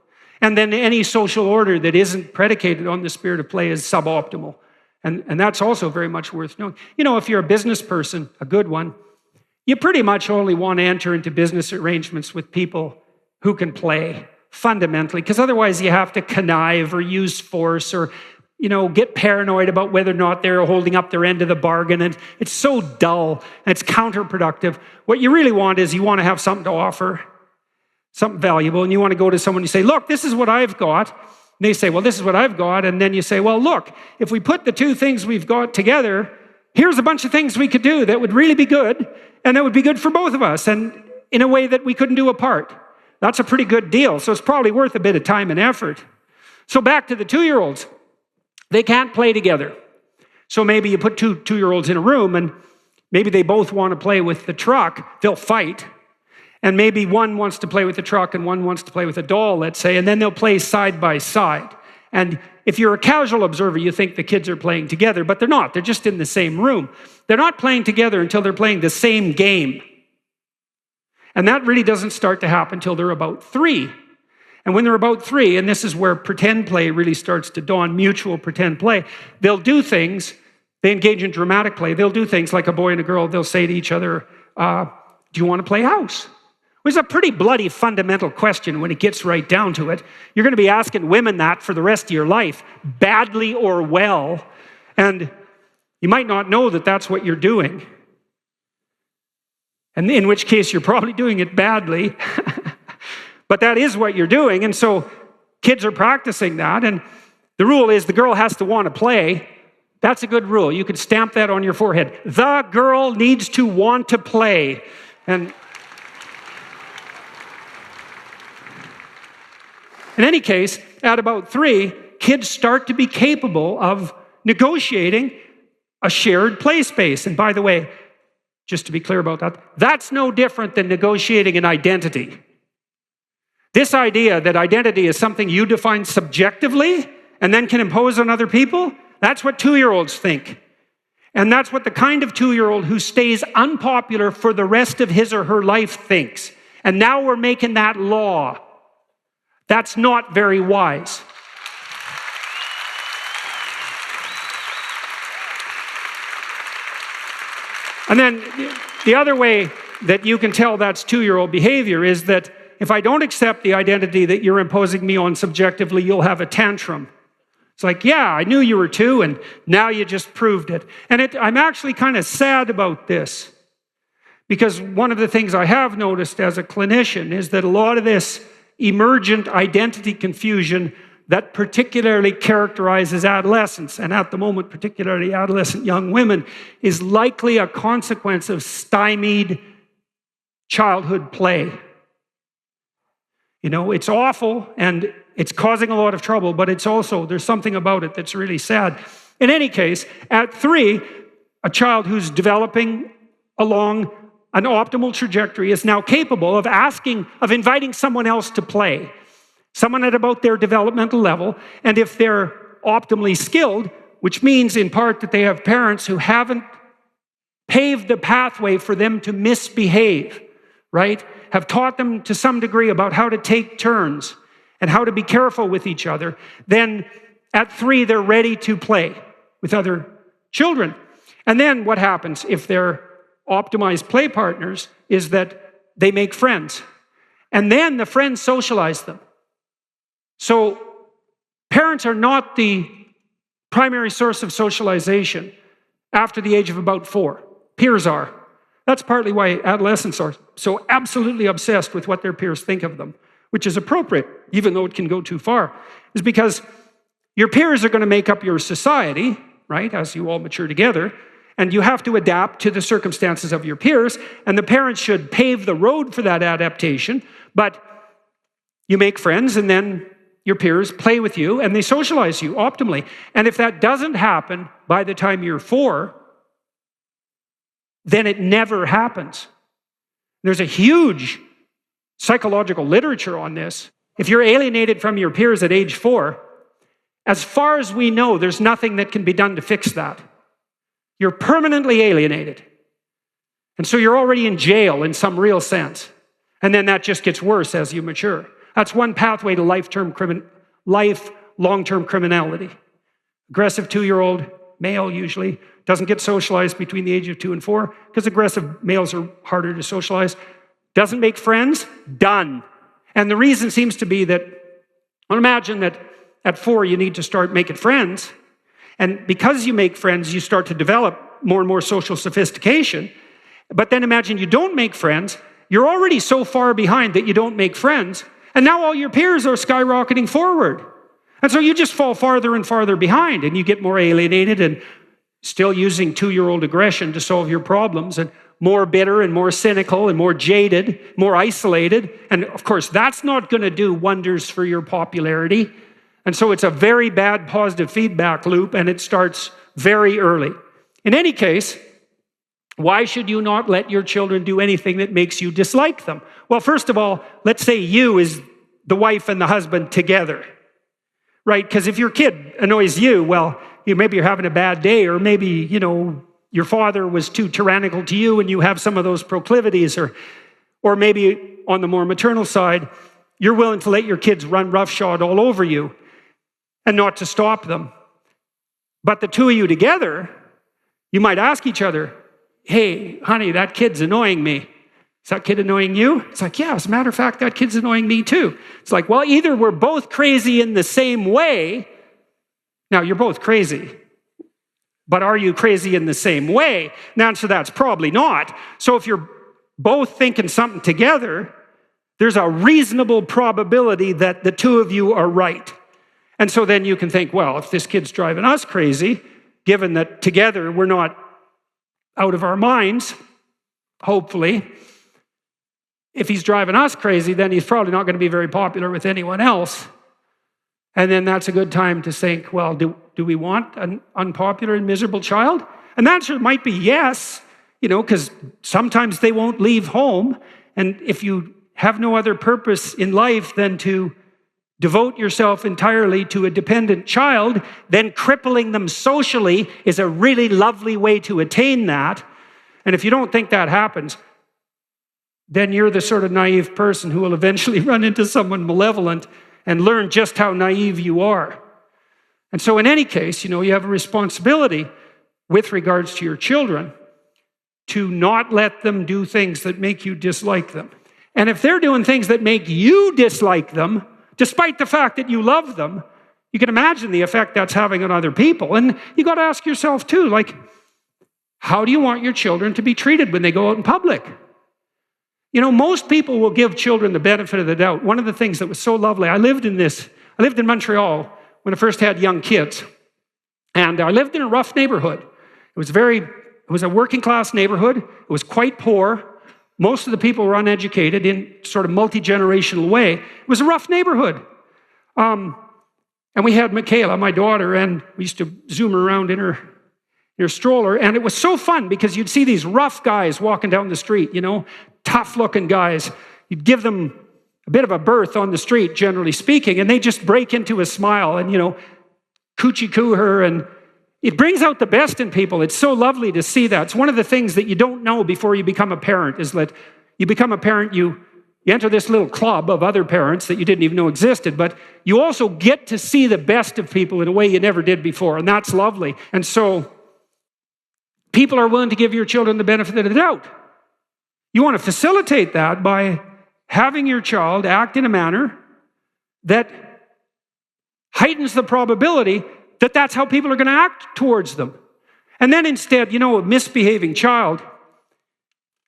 And then any social order that isn't predicated on the spirit of play is suboptimal. And that's also very much worth knowing. If you're a business person, a good one, you pretty much only want to enter into business arrangements with people who can play fundamentally, because otherwise you have to connive or use force or, get paranoid about whether or not they're holding up their end of the bargain. And it's so dull and it's counterproductive. What you really want is you want to have something to offer, something valuable, and you want to go to someone and say, look, this is what I've got. And they say, well, this is what I've got. And then you say, well, look, if we put the two things we've got together, here's a bunch of things we could do that would really be good, and that would be good for both of us, and in a way that we couldn't do apart. That's a pretty good deal, so it's probably worth a bit of time and effort. So back to the 2-year-olds. They can't play together. So maybe you put two 2-year-olds in a room, and maybe they both want to play with the truck. They'll fight. And maybe one wants to play with the truck and one wants to play with a doll, let's say, and then they'll play side by side. And if you're a casual observer, you think the kids are playing together, but they're not. They're just in the same room. They're not playing together until they're playing the same game. And that really doesn't start to happen until they're about 3. And when they're about 3, and this is where pretend play really starts to dawn, mutual pretend play, they'll do things, they engage in dramatic play, they'll do things like a boy and a girl, they'll say to each other, do you want to play house? Which is a pretty bloody fundamental question when it gets right down to it. You're going to be asking women that for the rest of your life, badly or well, and you might not know that that's what you're doing. And in which case you're probably doing it badly. But that is what you're doing, and so kids are practicing that, and the rule is the girl has to want to play. That's a good rule. You could stamp that on your forehead. The girl needs to want to play. And in any case, at about 3, kids start to be capable of negotiating a shared play space. And by the way, just to be clear about that, that's no different than negotiating an identity. This idea that identity is something you define subjectively and then can impose on other people, that's what 2-year-olds think. And that's what the kind of 2-year-old who stays unpopular for the rest of his or her life thinks. And now we're making that law. That's not very wise. And then the other way that you can tell that's 2-year-old behavior is that if I don't accept the identity that you're imposing me on subjectively, you'll have a tantrum. It's like, yeah, I knew you were 2, and now you just proved it. And I'm actually kind of sad about this, because one of the things I have noticed as a clinician is that a lot of this emergent identity confusion that particularly characterizes adolescents, and at the moment, particularly adolescent young women, is likely a consequence of stymied childhood play. It's awful and it's causing a lot of trouble, but there's something about it that's really sad. In any case, at 3, a child who's developing along an optimal trajectory is now capable of inviting someone else to play, someone at about their developmental level, and if they're optimally skilled, which means in part that they have parents who haven't paved the pathway for them to misbehave, right? Have taught them to some degree about how to take turns and how to be careful with each other, then at 3, they're ready to play with other children. And then what happens if they're optimized play partners is that they make friends. And then the friends socialize them. So parents are not the primary source of socialization after the age of about 4. Peers are. That's partly why adolescents are so absolutely obsessed with what their peers think of them, which is appropriate, even though it can go too far, is because your peers are going to make up your society, right, as you all mature together, and you have to adapt to the circumstances of your peers, and the parents should pave the road for that adaptation, but you make friends, and then your peers play with you, and they socialize you optimally. And if that doesn't happen by the time you're 4, then it never happens. There's a huge psychological literature on this. If you're alienated from your peers at age 4, as far as we know, there's nothing that can be done to fix that. You're permanently alienated. And so you're already in jail in some real sense. And then that just gets worse as you mature. That's one pathway to lifelong-term criminality. Aggressive 2-year-old, male usually, doesn't get socialized between the age of 2 and 4 because aggressive males are harder to socialize. Doesn't make friends, done. And the reason seems to be that, well, imagine that at 4 you need to start making friends. And because you make friends, you start to develop more and more social sophistication. But then imagine you don't make friends. You're already so far behind that you don't make friends. And now all your peers are skyrocketing forward. And so you just fall farther and farther behind, and you get more alienated and still using 2-year-old aggression to solve your problems, and more bitter and more cynical and more jaded, more isolated. And of course, that's not going to do wonders for your popularity. And so it's a very bad positive feedback loop, and it starts very early. In any case, why should you not let your children do anything that makes you dislike them? Well, first of all, let's say you is the wife and the husband together, right? Because if your kid annoys you, well, maybe you're having a bad day, or maybe, your father was too tyrannical to you and you have some of those proclivities, or maybe on the more maternal side, you're willing to let your kids run roughshod all over you and not to stop them. But the two of you together, you might ask each other, hey, honey, that kid's annoying me. Is that kid annoying you? It's like, yeah, as a matter of fact, that kid's annoying me too. It's like, well, either we're both crazy in the same way. Now, you're both crazy. But are you crazy in the same way? The answer to that's probably not. So if you're both thinking something together, there's a reasonable probability that the two of you are right. And so then you can think, well, if this kid's driving us crazy, given that together we're not out of our minds, hopefully, if he's driving us crazy, then he's probably not going to be very popular with anyone else. And then that's a good time to think, well, do we want an unpopular and miserable child? And the answer might be yes, because sometimes they won't leave home. And if you have no other purpose in life than to devote yourself entirely to a dependent child, then crippling them socially is a really lovely way to attain that. And if you don't think that happens, then you're the sort of naive person who will eventually run into someone malevolent and learn just how naive you are. And so in any case, you have a responsibility with regards to your children to not let them do things that make you dislike them. And if they're doing things that make you dislike them, despite the fact that you love them, you can imagine the effect that's having on other people. And you got to ask yourself too, how do you want your children to be treated when they go out in public? Most people will give children the benefit of the doubt. One of the things that was so lovely, I lived in Montreal when I first had young kids. And I lived in a rough neighborhood. It was a working class neighborhood. It was quite poor. Most of the people were uneducated in sort of multi-generational way. It was a rough neighborhood. And we had Michaela, my daughter, and we used to zoom around in her stroller. And it was so fun because you'd see these rough guys walking down the street, tough-looking guys. You'd give them a bit of a berth on the street, generally speaking, and they just break into a smile and, coochie-coo her, and it brings out the best in people. It's so lovely to see that. It's one of the things that you don't know before you become a parent, is that you become a parent, you enter this little club of other parents that you didn't even know existed, but you also get to see the best of people in a way you never did before, and that's lovely. And so people are willing to give your children the benefit of the doubt. You want to facilitate that by having your child act in a manner that heightens the probability that that's how people are going to act towards them. And then instead, a misbehaving child,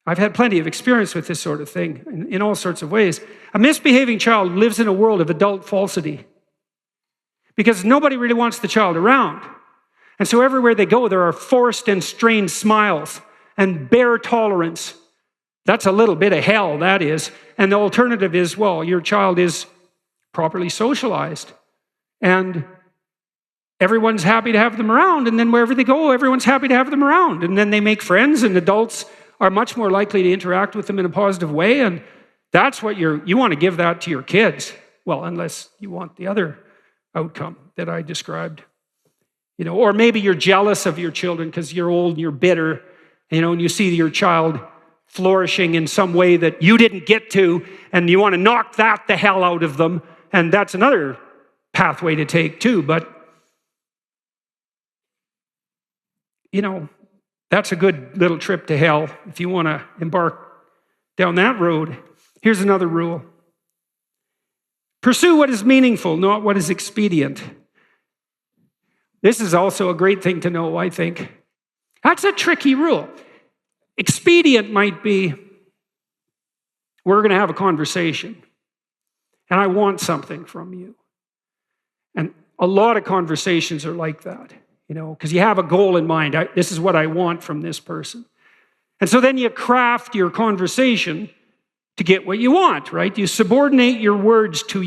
I've had plenty of experience with this sort of thing in all sorts of ways. A misbehaving child lives in a world of adult falsity because nobody really wants the child around. And so everywhere they go, there are forced and strained smiles and bare tolerance. That's a little bit of hell, that is. And the alternative is, well, your child is properly socialized. And everyone's happy to have them around. And then wherever they go, everyone's happy to have them around. And then they make friends, and adults are much more likely to interact with them in a positive way. And that's what you want to give that to your kids. Well, unless you want the other outcome that I described. Or maybe you're jealous of your children because you're old and you're bitter, and you see your child flourishing in some way that you didn't get to, and you want to knock that the hell out of them. And that's another pathway to take too. But, that's a good little trip to hell if you want to embark down that road. Here's another rule. Pursue what is meaningful, not what is expedient. This is also a great thing to know, I think. That's a tricky rule. Expedient might be, we're going to have a conversation, and I want something from you. And a lot of conversations are like that, because you have a goal in mind. This is what I want from this person. And so then you craft your conversation to get what you want, right? You subordinate your words to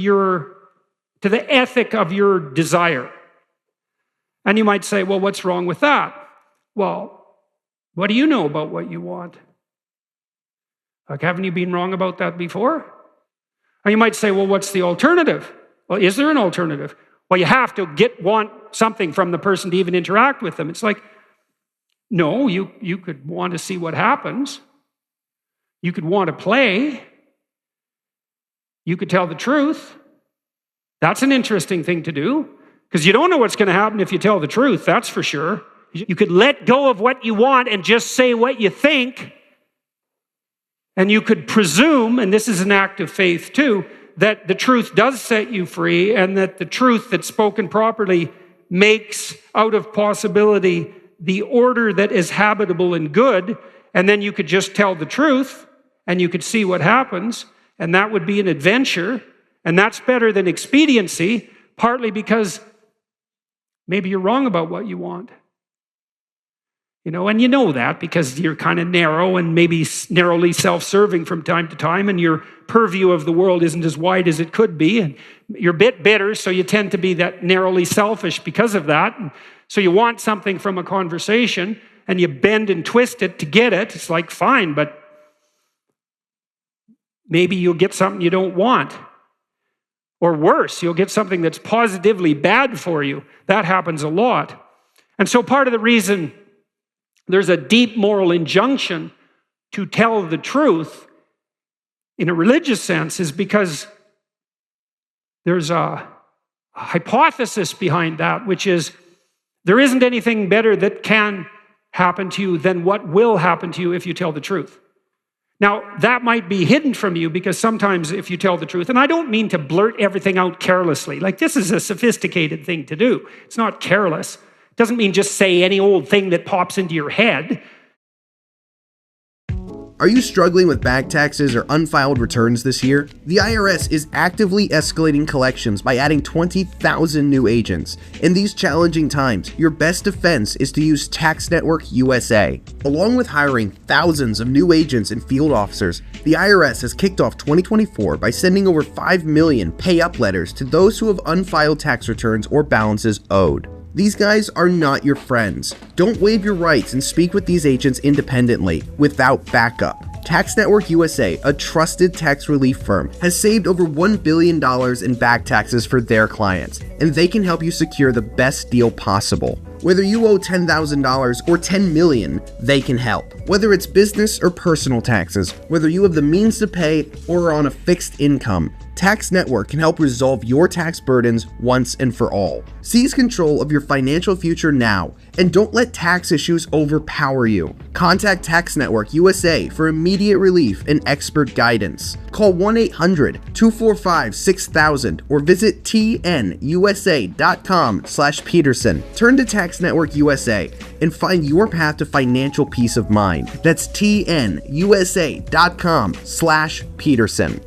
the ethic of your desire. And you might say, well, what's wrong with that? Well, what do you know about what you want? Like, haven't you been wrong about that before? Or you might say, well, what's the alternative? Well, is there an alternative? Well, you have to want something from the person to even interact with them. It's like, no, you could want to see what happens. You could want to play. You could tell the truth. That's an interesting thing to do, because you don't know what's going to happen if you tell the truth, that's for sure. You could let go of what you want and just say what you think. And you could presume, and this is an act of faith too, that the truth does set you free, and that the truth that's spoken properly makes out of possibility the order that is habitable and good. And then you could just tell the truth, and you could see what happens, and that would be an adventure. And that's better than expediency, partly because maybe you're wrong about what you want. And you know that because you're kind of narrow and maybe narrowly self-serving from time to time, and your purview of the world isn't as wide as it could be, and you're a bit bitter, so you tend to be that narrowly selfish because of that. And so you want something from a conversation, and you bend and twist it to get it. It's like, fine, but maybe you'll get something you don't want. Or worse, you'll get something that's positively bad for you. That happens a lot. And so part of the reason there's a deep moral injunction to tell the truth in a religious sense is because there's a hypothesis behind that, which is there isn't anything better that can happen to you than what will happen to you if you tell the truth. Now, that might be hidden from you because sometimes if you tell the truth, and I don't mean to blurt everything out carelessly, like this is a sophisticated thing to do. It's not careless. It doesn't mean just say any old thing that pops into your head. Are you struggling with back taxes or unfiled returns this year? The IRS is actively escalating collections by adding 20,000 new agents. In these challenging times, your best defense is to use Tax Network USA. Along with hiring thousands of new agents and field officers, the IRS has kicked off 2024 by sending over 5 million pay-up letters to those who have unfiled tax returns or balances owed. These guys are not your friends. Don't waive your rights and speak with these agents independently, without backup. Tax Network USA, a trusted tax relief firm, has saved over $1 billion in back taxes for their clients, and they can help you secure the best deal possible. Whether you owe $10,000 or $10 million, they can help. Whether it's business or personal taxes, whether you have the means to pay or are on a fixed income, Tax Network can help resolve your tax burdens once and for all. Seize control of your financial future now, and don't let tax issues overpower you. Contact Tax Network USA for immediate relief and expert guidance. Call 1-800-245-6000 or visit tnusa.com/Peterson. Turn to Tax Network USA and find your path to financial peace of mind. That's tnusa.com/Peterson.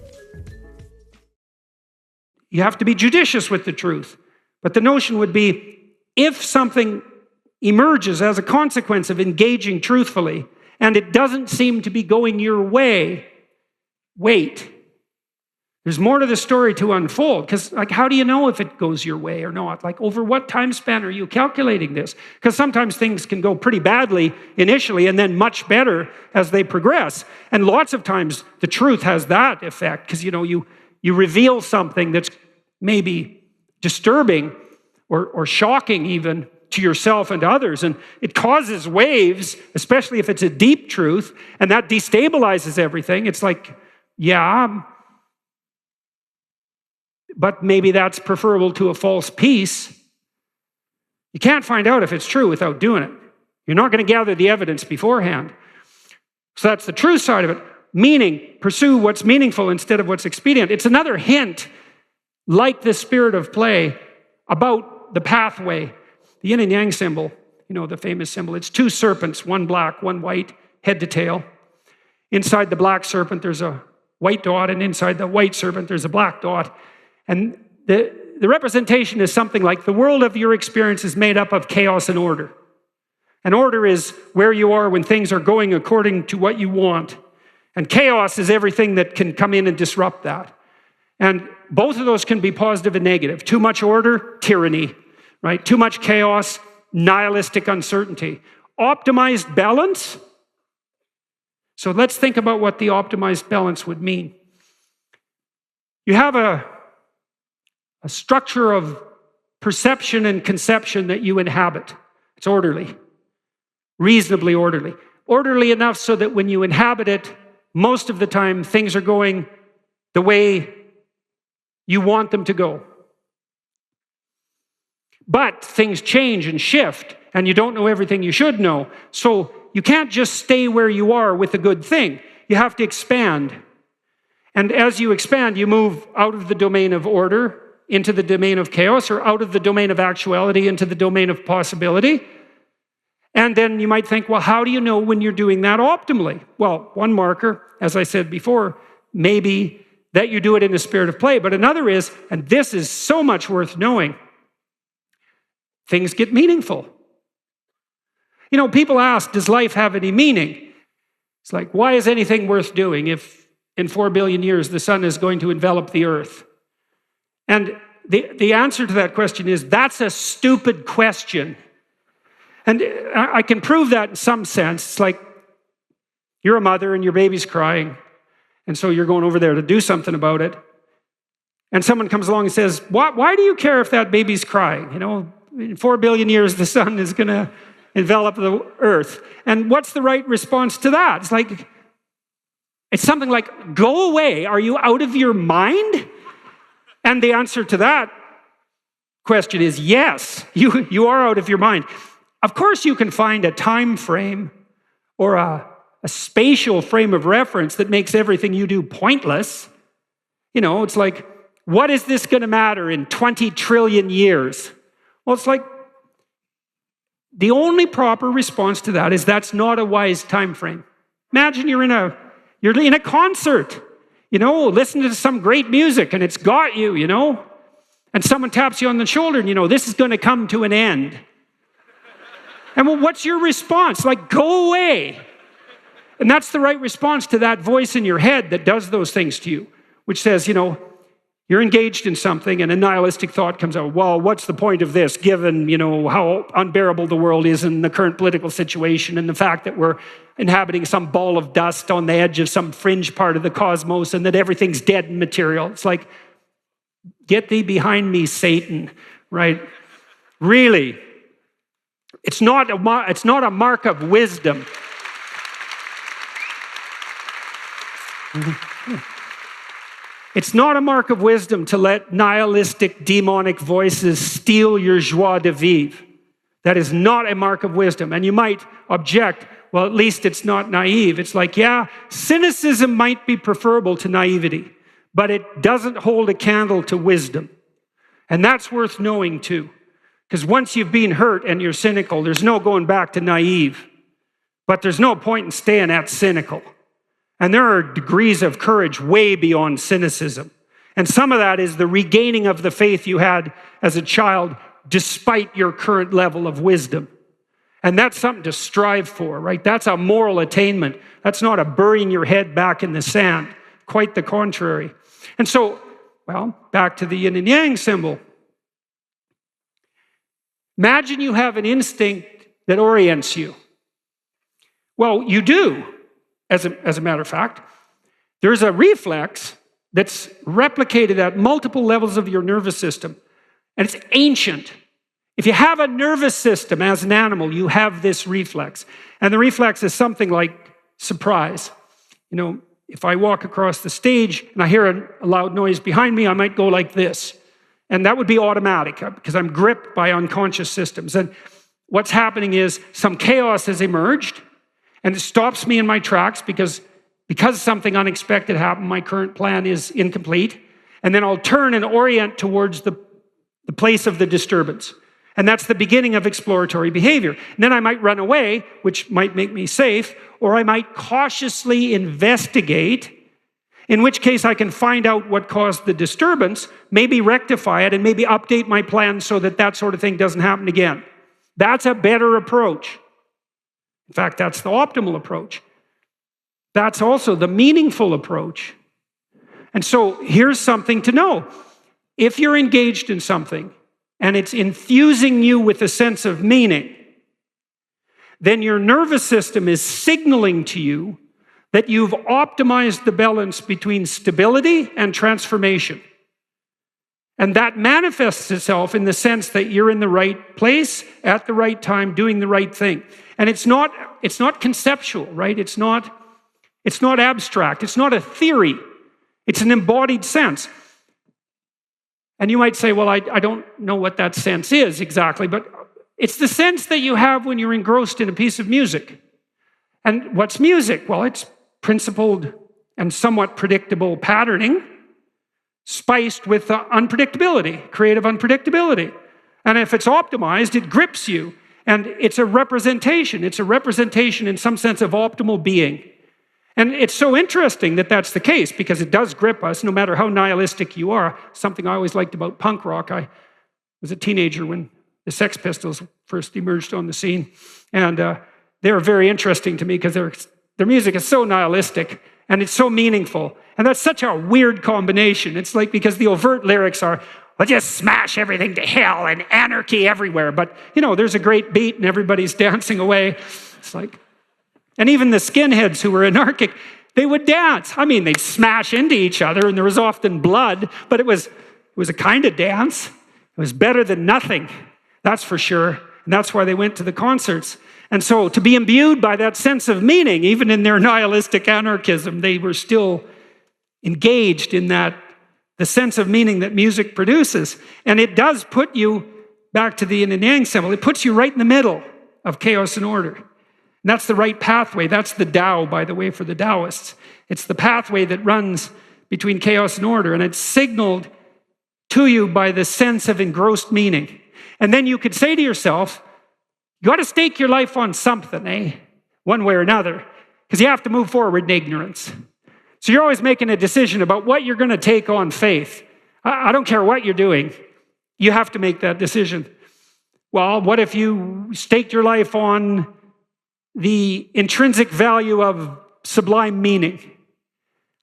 You have to be judicious with the truth. But the notion would be, if something emerges as a consequence of engaging truthfully, and it doesn't seem to be going your way, wait. There's more to the story to unfold, because how do you know if it goes your way or not? Over what time span are you calculating this? Because sometimes things can go pretty badly initially and then much better as they progress. And lots of times the truth has that effect, because you reveal something that's maybe disturbing or shocking even to yourself and to others, and it causes waves, especially if it's a deep truth, and that destabilizes everything. It's like, yeah, but maybe that's preferable to a false peace. You can't find out if it's true without doing it. You're not going to gather the evidence beforehand. So that's the truth side of it. Meaning, pursue what's meaningful instead of what's expedient. It's another hint like the spirit of play, about the pathway. The yin and yang symbol, the famous symbol, it's two serpents, one black, one white, head to tail. Inside the black serpent, there's a white dot, and inside the white serpent, there's a black dot. And the representation is something like the world of your experience is made up of chaos and order. And order is where you are when things are going according to what you want. And chaos is everything that can come in and disrupt that. And both of those can be positive and negative. Too much order, tyranny, right? Too much chaos, nihilistic uncertainty. Optimized balance. So let's think about what the optimized balance would mean. You have a structure of perception and conception that you inhabit. It's orderly, reasonably orderly. Orderly enough so that when you inhabit it, most of the time things are going the way you want them to go. But things change and shift, and you don't know everything you should know. So you can't just stay where you are with a good thing. You have to expand. And as you expand, you move out of the domain of order into the domain of chaos, or out of the domain of actuality into the domain of possibility. And then you might think, well, how do you know when you're doing that optimally? Well, one marker, as I said before, maybe that you do it in the spirit of play. But another is, and this is so much worth knowing, things get meaningful. People ask, does life have any meaning? It's like, why is anything worth doing if in 4 billion years the sun is going to envelop the earth? And the answer to that question is, that's a stupid question. And I can prove that in some sense. It's like, you're a mother and your baby's crying, and so you're going over there to do something about it. And someone comes along and says, why do you care if that baby's crying? In 4 billion years, the sun is going to envelop the earth. And what's the right response to that? It's something like, go away. Are you out of your mind? And the answer to that question is yes, you are out of your mind. Of course, you can find a time frame or a spatial frame of reference that makes everything you do pointless. It's like, what is this going to matter in 20 trillion years? Well, it's like, the only proper response to that is that's not a wise time frame. Imagine you're in a concert, listening to some great music, and it's got you, and someone taps you on the shoulder, and this is going to come to an end. And well, what's your response? Like, go away. And that's the right response to that voice in your head that does those things to you, which says, you're engaged in something, and a nihilistic thought comes out. Well, what's the point of this, given, how unbearable the world is in the current political situation, and the fact that we're inhabiting some ball of dust on the edge of some fringe part of the cosmos, and that everything's dead and material. It's like, get thee behind me, Satan, right? Really. It's not a mark of wisdom. It's not a mark of wisdom to let nihilistic, demonic voices steal your joie de vivre. That is not a mark of wisdom. And you might object, well, at least it's not naive. It's like, yeah, cynicism might be preferable to naivety, but it doesn't hold a candle to wisdom. And that's worth knowing too. Because once you've been hurt and you're cynical, there's no going back to naive. But there's no point in staying at cynical. And there are degrees of courage way beyond cynicism. And some of that is the regaining of the faith you had as a child despite your current level of wisdom. And that's something to strive for, right? That's a moral attainment. That's not a burying your head back in the sand. Quite the contrary. And so, well, back to the yin and yang symbol. Imagine you have an instinct that orients you. Well, you do. As a matter of fact, there's a reflex that's replicated at multiple levels of your nervous system, and it's ancient. If you have a nervous system as an animal, you have this reflex. And the reflex is something like surprise. If I walk across the stage and I hear a loud noise behind me, I might go like this. And that would be automatic because I'm gripped by unconscious systems. And what's happening is some chaos has emerged, and it stops me in my tracks because something unexpected happened. My current plan is incomplete. and then I'll turn and orient towards the place of the disturbance. And that's the beginning of exploratory behavior. And then I might run away, which might make me safe, or I might cautiously investigate, in which case I can find out what caused the disturbance, maybe rectify it, and maybe update my plan so that that sort of thing doesn't happen again. That's a better approach. In fact, that's the optimal approach. That's also the meaningful approach. And so here's something to know. If you're engaged in something and it's infusing you with a sense of meaning, then your nervous system is signaling to you that you've optimized the balance between stability and transformation. And that manifests itself in the sense that you're in the right place at the right time, doing the right thing. And it's not conceptual, right? It's not abstract. It's not a theory. It's an embodied sense. And you might say, well, I don't know what that sense is exactly, but it's the sense that you have when you're engrossed in a piece of music. And what's music? Well, it's principled and somewhat predictable patterning, spiced with unpredictability, creative unpredictability. And if it's optimized, it grips you. And it's a representation. It's a representation in some sense of optimal being. And it's so interesting that that's the case, because it does grip us no matter how nihilistic you are. Something I always liked about punk rock. I was a teenager when the Sex Pistols first emerged on the scene. And they were very interesting to me because their music is so nihilistic and it's so meaningful. And that's such a weird combination. It's like, because the overt lyrics are, well, just smash everything to hell and anarchy everywhere. But, there's a great beat and everybody's dancing away. It's like, and even the skinheads who were anarchic, they would dance. I mean, they'd smash into each other and there was often blood, but it was a kind of dance. It was better than nothing, that's for sure. And that's why they went to the concerts. And so to be imbued by that sense of meaning, even in their nihilistic anarchism, they were still engaged in the sense of meaning that music produces. And it does put you, back to the yin and yang symbol, it puts you right in the middle of chaos and order. And that's the right pathway. That's the Tao, by the way, for the Taoists. It's the pathway that runs between chaos and order. And it's signaled to you by the sense of engrossed meaning. And then you could say to yourself, you got to stake your life on something, one way or another, because you have to move forward in ignorance. So you're always making a decision about what you're going to take on faith. I don't care what you're doing. You have to make that decision. Well, what if you staked your life on the intrinsic value of sublime meaning?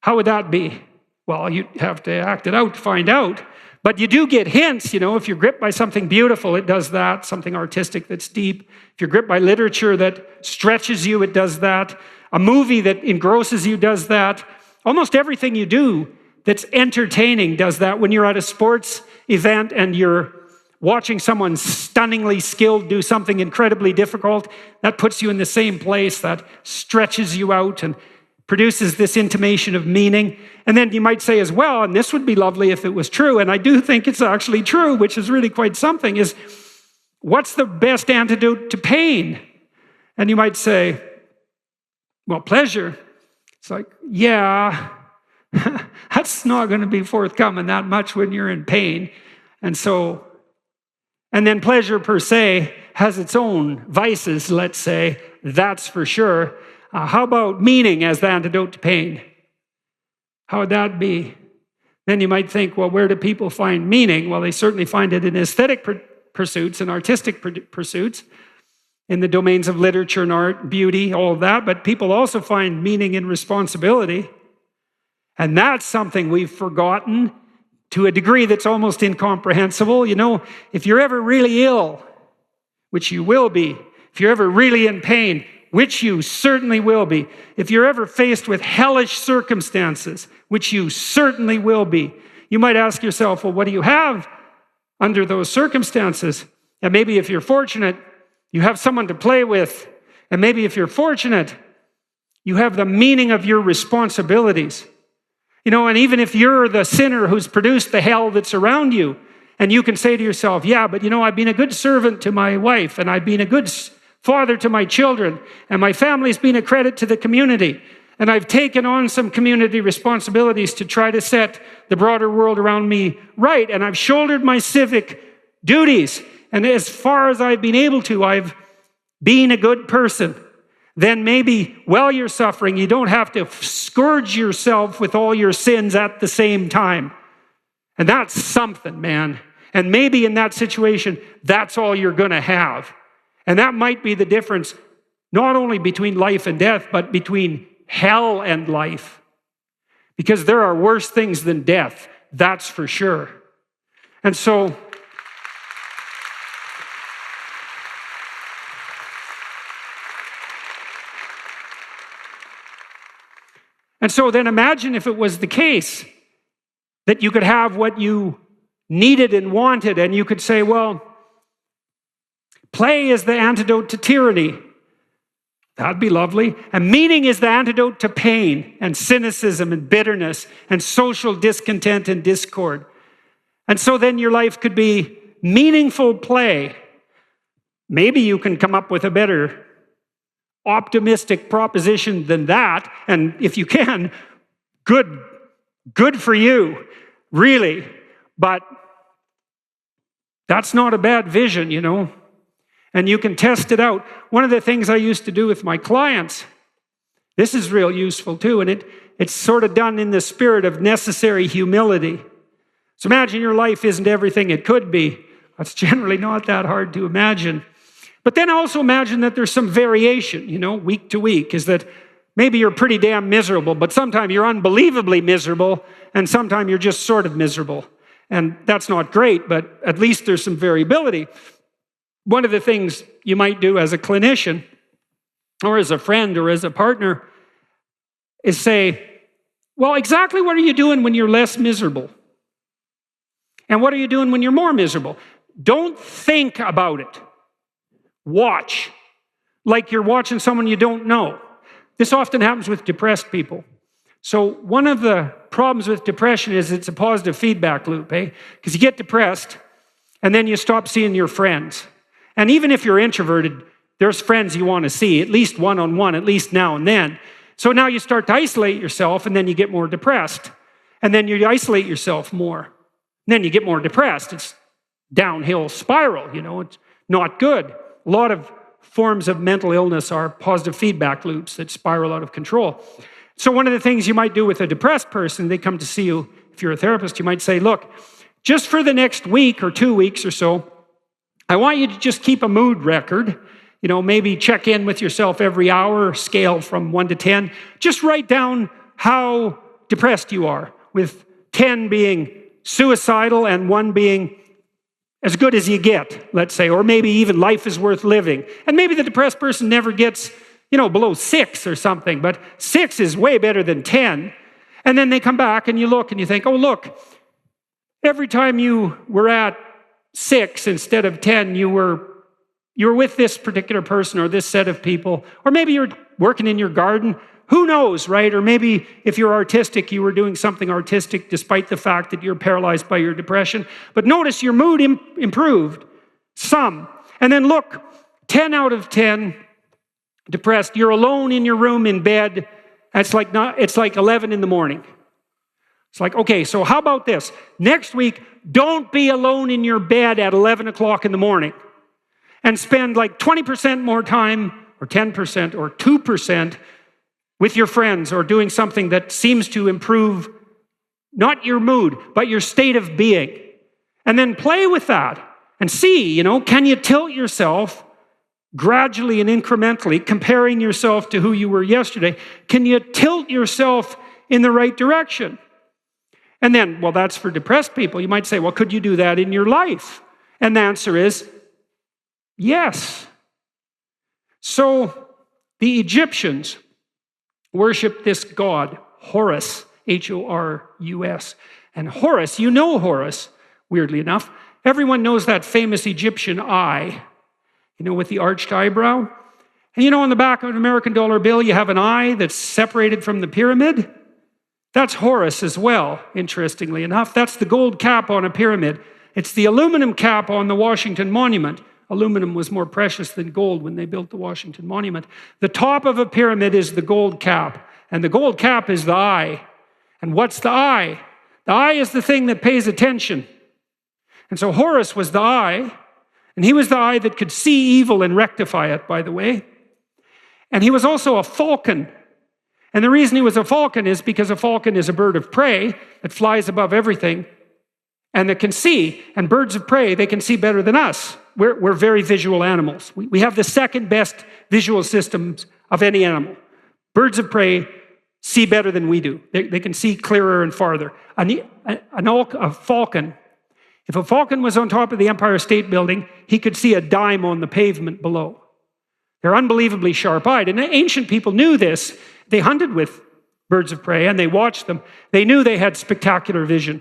How would that be? Well, you'd have to act it out to find out. But you do get hints, if you're gripped by something beautiful, it does that. Something artistic that's deep. If you're gripped by literature that stretches you, it does that. A movie that engrosses you does that. Almost everything you do that's entertaining does that. When you're at a sports event and you're watching someone stunningly skilled do something incredibly difficult, that puts you in the same place, that stretches you out and produces this intimation of meaning. And then you might say as well, and this would be lovely if it was true, and I do think it's actually true, which is really quite something, is what's the best antidote to pain? And you might say, well, pleasure. It's like, yeah, that's not going to be forthcoming that much when you're in pain. And then pleasure per se has its own vices, let's say, that's for sure. How about meaning as the antidote to pain? How would that be? Then you might think, well, where do people find meaning? Well, they certainly find it in aesthetic pursuits and artistic pursuits, in the domains of literature and art, beauty, all of that. But people also find meaning in responsibility. And that's something we've forgotten to a degree that's almost incomprehensible. If you're ever really ill, which you will be, if you're ever really in pain, which you certainly will be, if you're ever faced with hellish circumstances, which you certainly will be, you might ask yourself, well, what do you have under those circumstances? And maybe if you're fortunate, you have someone to play with. And maybe if you're fortunate, you have the meaning of your responsibilities. And even if you're the sinner who's produced the hell that's around you, and you can say to yourself, yeah, but I've been a good servant to my wife, and I've been a good father to my children, and my family's been a credit to the community. And I've taken on some community responsibilities to try to set the broader world around me right. And I've shouldered my civic duties. And as far as I've been able to, I've been a good person. Then maybe while you're suffering, you don't have to scourge yourself with all your sins at the same time. And that's something, man. And maybe in that situation, that's all you're going to have. And that might be the difference, not only between life and death, but between hell and life. Because there are worse things than death, that's for sure. And so, then imagine if it was the case that you could have what you needed and wanted, and you could say, well, play is the antidote to tyranny. That'd be lovely. And meaning is the antidote to pain and cynicism and bitterness and social discontent and discord. And so then your life could be meaningful play. Maybe you can come up with a better optimistic proposition than that. And if you can, good for you, really. But that's not a bad vision, you know. And you can test it out. One of the things I used to do with my clients, this is real useful too, and it's sort of done in the spirit of necessary humility. So imagine your life isn't everything it could be. That's generally not that hard to imagine. But then also imagine that there's some variation, you know, week to week, is that maybe you're pretty damn miserable, but sometimes you're unbelievably miserable, and sometimes you're just sort of miserable. And that's not great, but at least there's some variability. One of the things you might do as a clinician, or as a friend, or as a partner, is say, well, exactly what are you doing when you're less miserable? And what are you doing when you're more miserable? Don't think about it. Watch. Like you're watching someone you don't know. This often happens with depressed people. So one of the problems with depression is it's a positive feedback loop, eh? Because you get depressed, and then you stop seeing your friends. And even if you're introverted, there's friends you want to see, at least one-on-one, at least now and then. So now you start to isolate yourself, and then you get more depressed. And then you isolate yourself more. And then you get more depressed. It's downhill spiral, you know. It's not good. A lot of forms of mental illness are positive feedback loops that spiral out of control. So one of the things you might do with a depressed person, they come to see you, if you're a therapist, you might say, look, just for the next week or 2 weeks or so, I want you to just keep a mood record. You know, maybe check in with yourself every hour, scale from 1 to 10. Just write down how depressed you are, with 10 being suicidal and 1 being as good as you get, let's say, or maybe even life is worth living. And maybe the depressed person never gets, you know, below 6 or something, but 6 is way better than 10. And then they come back and you look and you think, oh, look, every time you were at 6 instead of 10, you were with this particular person or this set of people, or maybe you're working in your garden. Who knows, right? Or maybe if you're artistic, you were doing something artistic despite the fact that you're paralyzed by your depression. But notice your mood improved some. And then look, 10 out of 10 depressed. You're alone in your room in bed. It's like 11 in the morning. It's like, okay, so how about this? Next week, don't be alone in your bed at 11 o'clock in the morning. And spend like 20% more time, or 10%, or 2% with your friends, or doing something that seems to improve not your mood, but your state of being. And then play with that and see, you know, can you tilt yourself gradually and incrementally, comparing yourself to who you were yesterday? Can you tilt yourself in the right direction? And then, well, that's for depressed people. You might say, well, could you do that in your life? And the answer is yes. So the Egyptians worshiped this god, Horus, Horus. And Horus, you know Horus, weirdly enough. Everyone knows that famous Egyptian eye, you know, with the arched eyebrow. And you know, on the back of an American dollar bill, you have an eye that's separated from the pyramid. That's Horus as well, interestingly enough. That's the gold cap on a pyramid. It's the aluminum cap on the Washington Monument. Aluminum was more precious than gold when they built the Washington Monument. The top of a pyramid is the gold cap. And the gold cap is the eye. And what's the eye? The eye is the thing that pays attention. And so Horus was the eye, and he was the eye that could see evil and rectify it, by the way. And he was also a falcon. And the reason he was a falcon is because a falcon is a bird of prey that flies above everything and that can see. And birds of prey, they can see better than us. We're very visual animals. We have the second best visual systems of any animal. Birds of prey see better than we do. They can see clearer and farther. A falcon, if a falcon was on top of the Empire State Building, he could see a dime on the pavement below. They're unbelievably sharp-eyed. And ancient people knew this. They hunted with birds of prey and they watched them. They knew they had spectacular vision.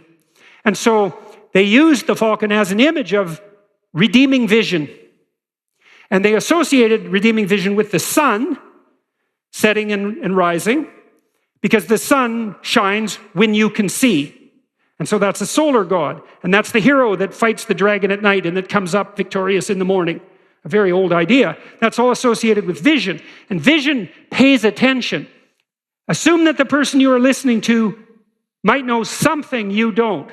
And so they used the falcon as an image of redeeming vision. And they associated redeeming vision with the sun, setting and rising, because the sun shines when you can see. And so that's a solar god. And that's the hero that fights the dragon at night and that comes up victorious in the morning. A very old idea. That's all associated with vision. And vision pays attention. Assume that the person you are listening to might know something you don't.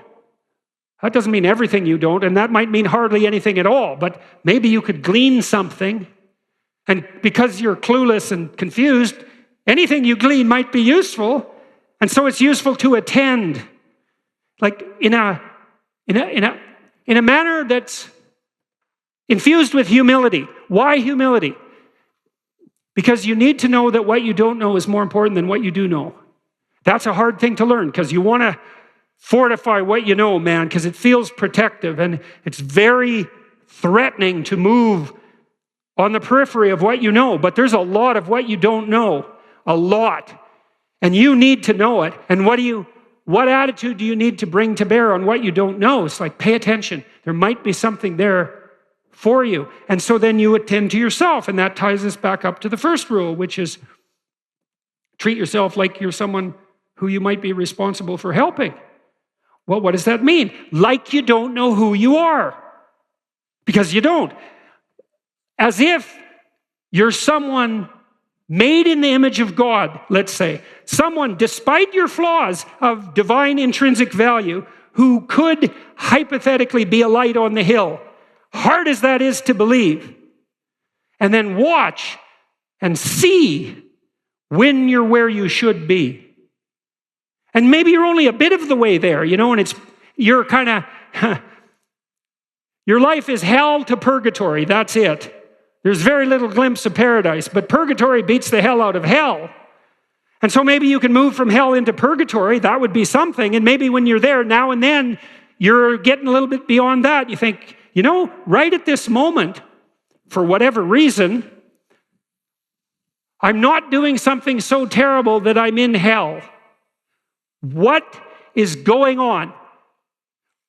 That doesn't mean everything you don't, and that might mean hardly anything at all, but maybe you could glean something. And because you're clueless and confused, anything you glean might be useful, and so it's useful to attend. Like in a manner that's infused with humility. Why humility? Because you need to know that what you don't know is more important than what you do know. That's a hard thing to learn because you want to fortify what you know, man, because it feels protective and it's very threatening to move on the periphery of what you know. But there's a lot of what you don't know. A lot. And you need to know it. And what attitude do you need to bring to bear on what you don't know? It's like, pay attention. There might be something there for you. And so then you attend to yourself. And that ties us back up to the first rule, which is treat yourself like you're someone who you might be responsible for helping. Well, what does that mean? Like you don't know who you are. Because you don't. As if you're someone made in the image of God, let's say. Someone, despite your flaws, of divine intrinsic value, who could hypothetically be a light on the hill. Hard as that is to believe. And then watch and see when you're where you should be. And maybe you're only a bit of the way there, and you're kind of, your life is hell to purgatory, that's it. There's very little glimpse of paradise, but purgatory beats the hell out of hell. And so maybe you can move from hell into purgatory, that would be something, and maybe when you're there now and then, you're getting a little bit beyond that. You think, right at this moment, for whatever reason, I'm not doing something so terrible that I'm in hell. What is going on?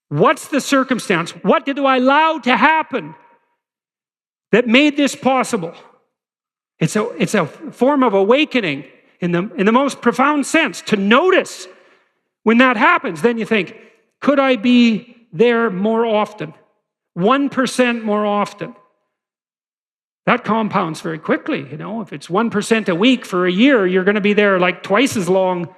What's the circumstance? What did I allow to happen that made this possible? It's a form of awakening in the most profound sense, to notice when that happens. Then you think, could I be there more often? 1% more often. That compounds very quickly, If it's 1% a week for a year, you're going to be there like twice as long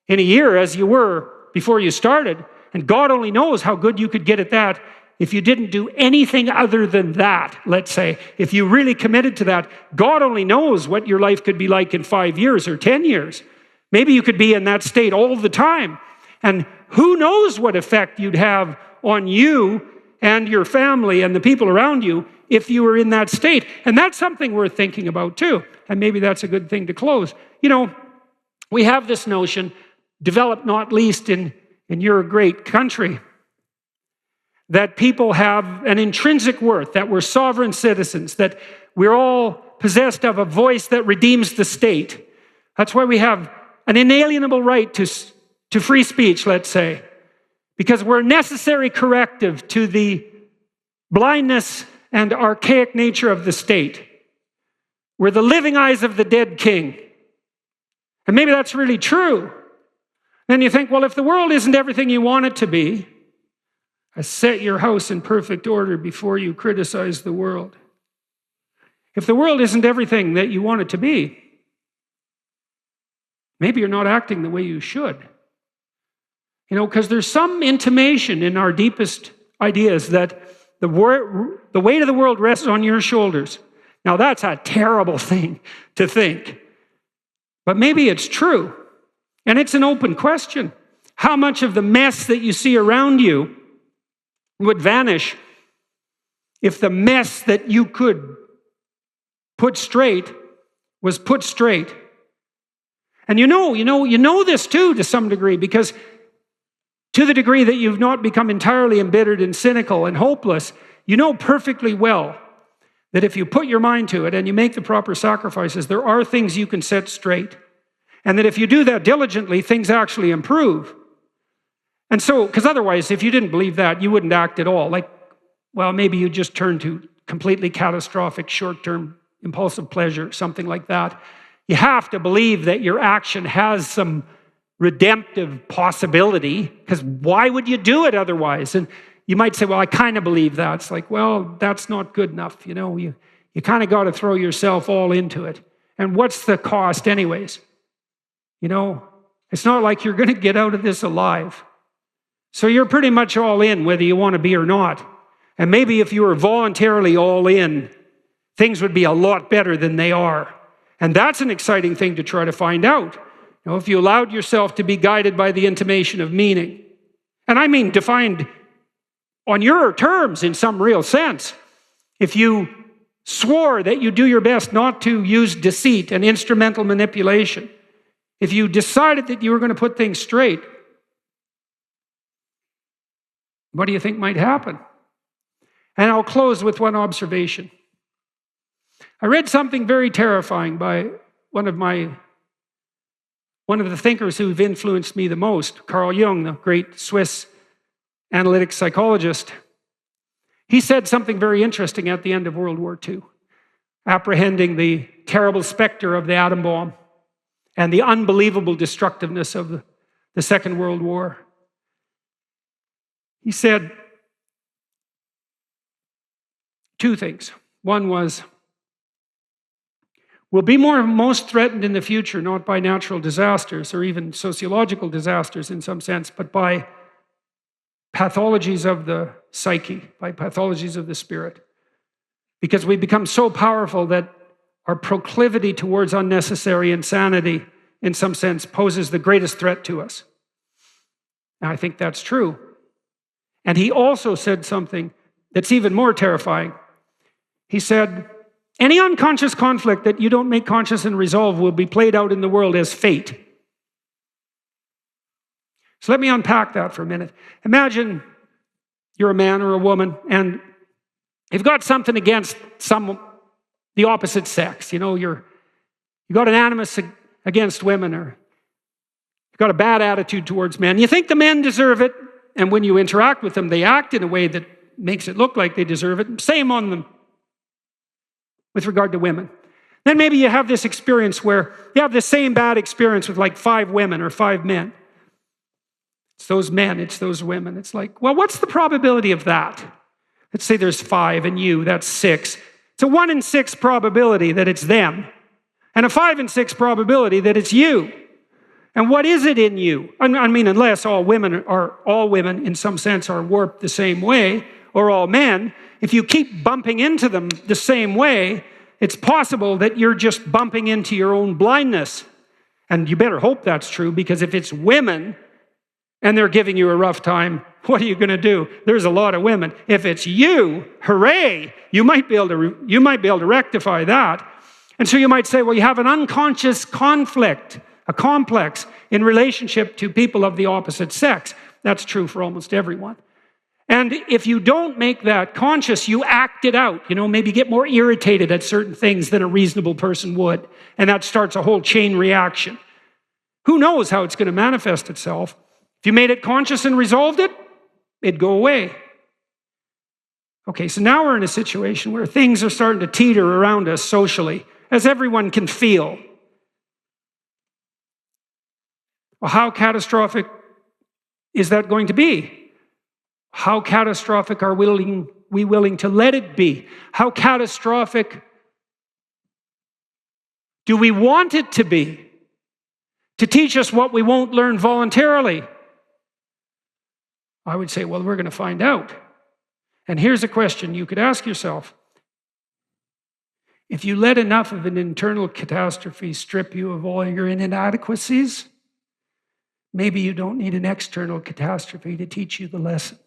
in a year as you were before you started. And God only knows how good you could get at that if you didn't do anything other than that, let's say. If you really committed to that, God only knows what your life could be like in 5 years or 10 years. Maybe you could be in that state all the time. And who knows what effect you'd have on you and your family and the people around you if you were in that state. And that's something worth thinking about too. And maybe that's a good thing to close. We have this notion, developed not least in your great country, that people have an intrinsic worth, that we're sovereign citizens, that we're all possessed of a voice that redeems the state. That's why we have an inalienable right to free speech, let's say, because we're a necessary corrective to the blindness and archaic nature of the state. We're the living eyes of the dead king. And maybe that's really true. Then you think, well, if the world isn't everything you want it to be, set your house in perfect order before you criticize the world. If the world isn't everything that you want it to be, maybe you're not acting the way you should. Because there's some intimation in our deepest ideas that the weight of the world rests on your shoulders. Now, that's a terrible thing to think. But maybe it's true. And it's an open question. How much of the mess that you see around you would vanish if the mess that you could put straight was put straight? And you know this too to some degree, because to the degree that you've not become entirely embittered and cynical and hopeless, you know perfectly well that if you put your mind to it and you make the proper sacrifices, there are things you can set straight. And that if you do that diligently, things actually improve. And so, because otherwise, if you didn't believe that, you wouldn't act at all. Maybe you just turn to completely catastrophic, short-term, impulsive pleasure, something like that. You have to believe that your action has some redemptive possibility, because why would you do it otherwise? And you might say, well, I kind of believe that. It's like, well, that's not good enough. You kind of got to throw yourself all into it. And what's the cost anyways? It's not like you're going to get out of this alive. So you're pretty much all in, whether you want to be or not. And maybe if you were voluntarily all in, things would be a lot better than they are. And that's an exciting thing to try to find out. If you allowed yourself to be guided by the intimation of meaning. And I mean defined on your terms in some real sense. If you swore that you do your best not to use deceit and instrumental manipulation, if you decided that you were going to put things straight, what do you think might happen? And I'll close with one observation. I read something very terrifying by one of the thinkers who've influenced me the most, Carl Jung, the great Swiss analytic psychologist. He said something very interesting at the end of World War II, apprehending the terrible specter of the atom bomb and the unbelievable destructiveness of the Second World War. He said two things. One was, we'll be most threatened in the future, not by natural disasters or even sociological disasters in some sense, but by pathologies of the psyche, by pathologies of the spirit. Because we become so powerful that our proclivity towards unnecessary insanity, in some sense, poses the greatest threat to us. And I think that's true. And he also said something that's even more terrifying. He said, any unconscious conflict that you don't make conscious and resolve will be played out in the world as fate. So let me unpack that for a minute. Imagine you're a man or a woman and you've got something against the opposite sex. You've got an animus against women, or you've got a bad attitude towards men. You think the men deserve it, and when you interact with them, they act in a way that makes it look like they deserve it. Same on them with regard to women. Then maybe you have this experience where you have the same bad experience with like 5 women or 5 men. It's those men, it's those women. It's like, well, what's the probability of that? Let's say there's 5 and you, that's 6. It's a 1 in 6 probability that it's them, and a 5 in 6 probability that it's you. And what is it in you? I mean, unless all women in some sense are warped the same way, or all men, if you keep bumping into them the same way, it's possible that you're just bumping into your own blindness. And you better hope that's true, because if it's women and they're giving you a rough time, what are you going to do? There's a lot of women. If it's you, hooray, you might be able to rectify that. And so you might say, well, you have an unconscious conflict, a complex in relationship to people of the opposite sex. That's true for almost everyone. And if you don't make that conscious, you act it out. Maybe get more irritated at certain things than a reasonable person would. And that starts a whole chain reaction. Who knows how it's going to manifest itself? If you made it conscious and resolved it, it'd go away. Okay, so now we're in a situation where things are starting to teeter around us socially, as everyone can feel. Well, how catastrophic is that going to be? How catastrophic are we willing to let it be? How catastrophic do we want it to be? to teach us what we won't learn voluntarily? I would say, well, we're going to find out. And here's a question you could ask yourself. If you let enough of an internal catastrophe strip you of all your inadequacies, maybe you don't need an external catastrophe to teach you the lesson.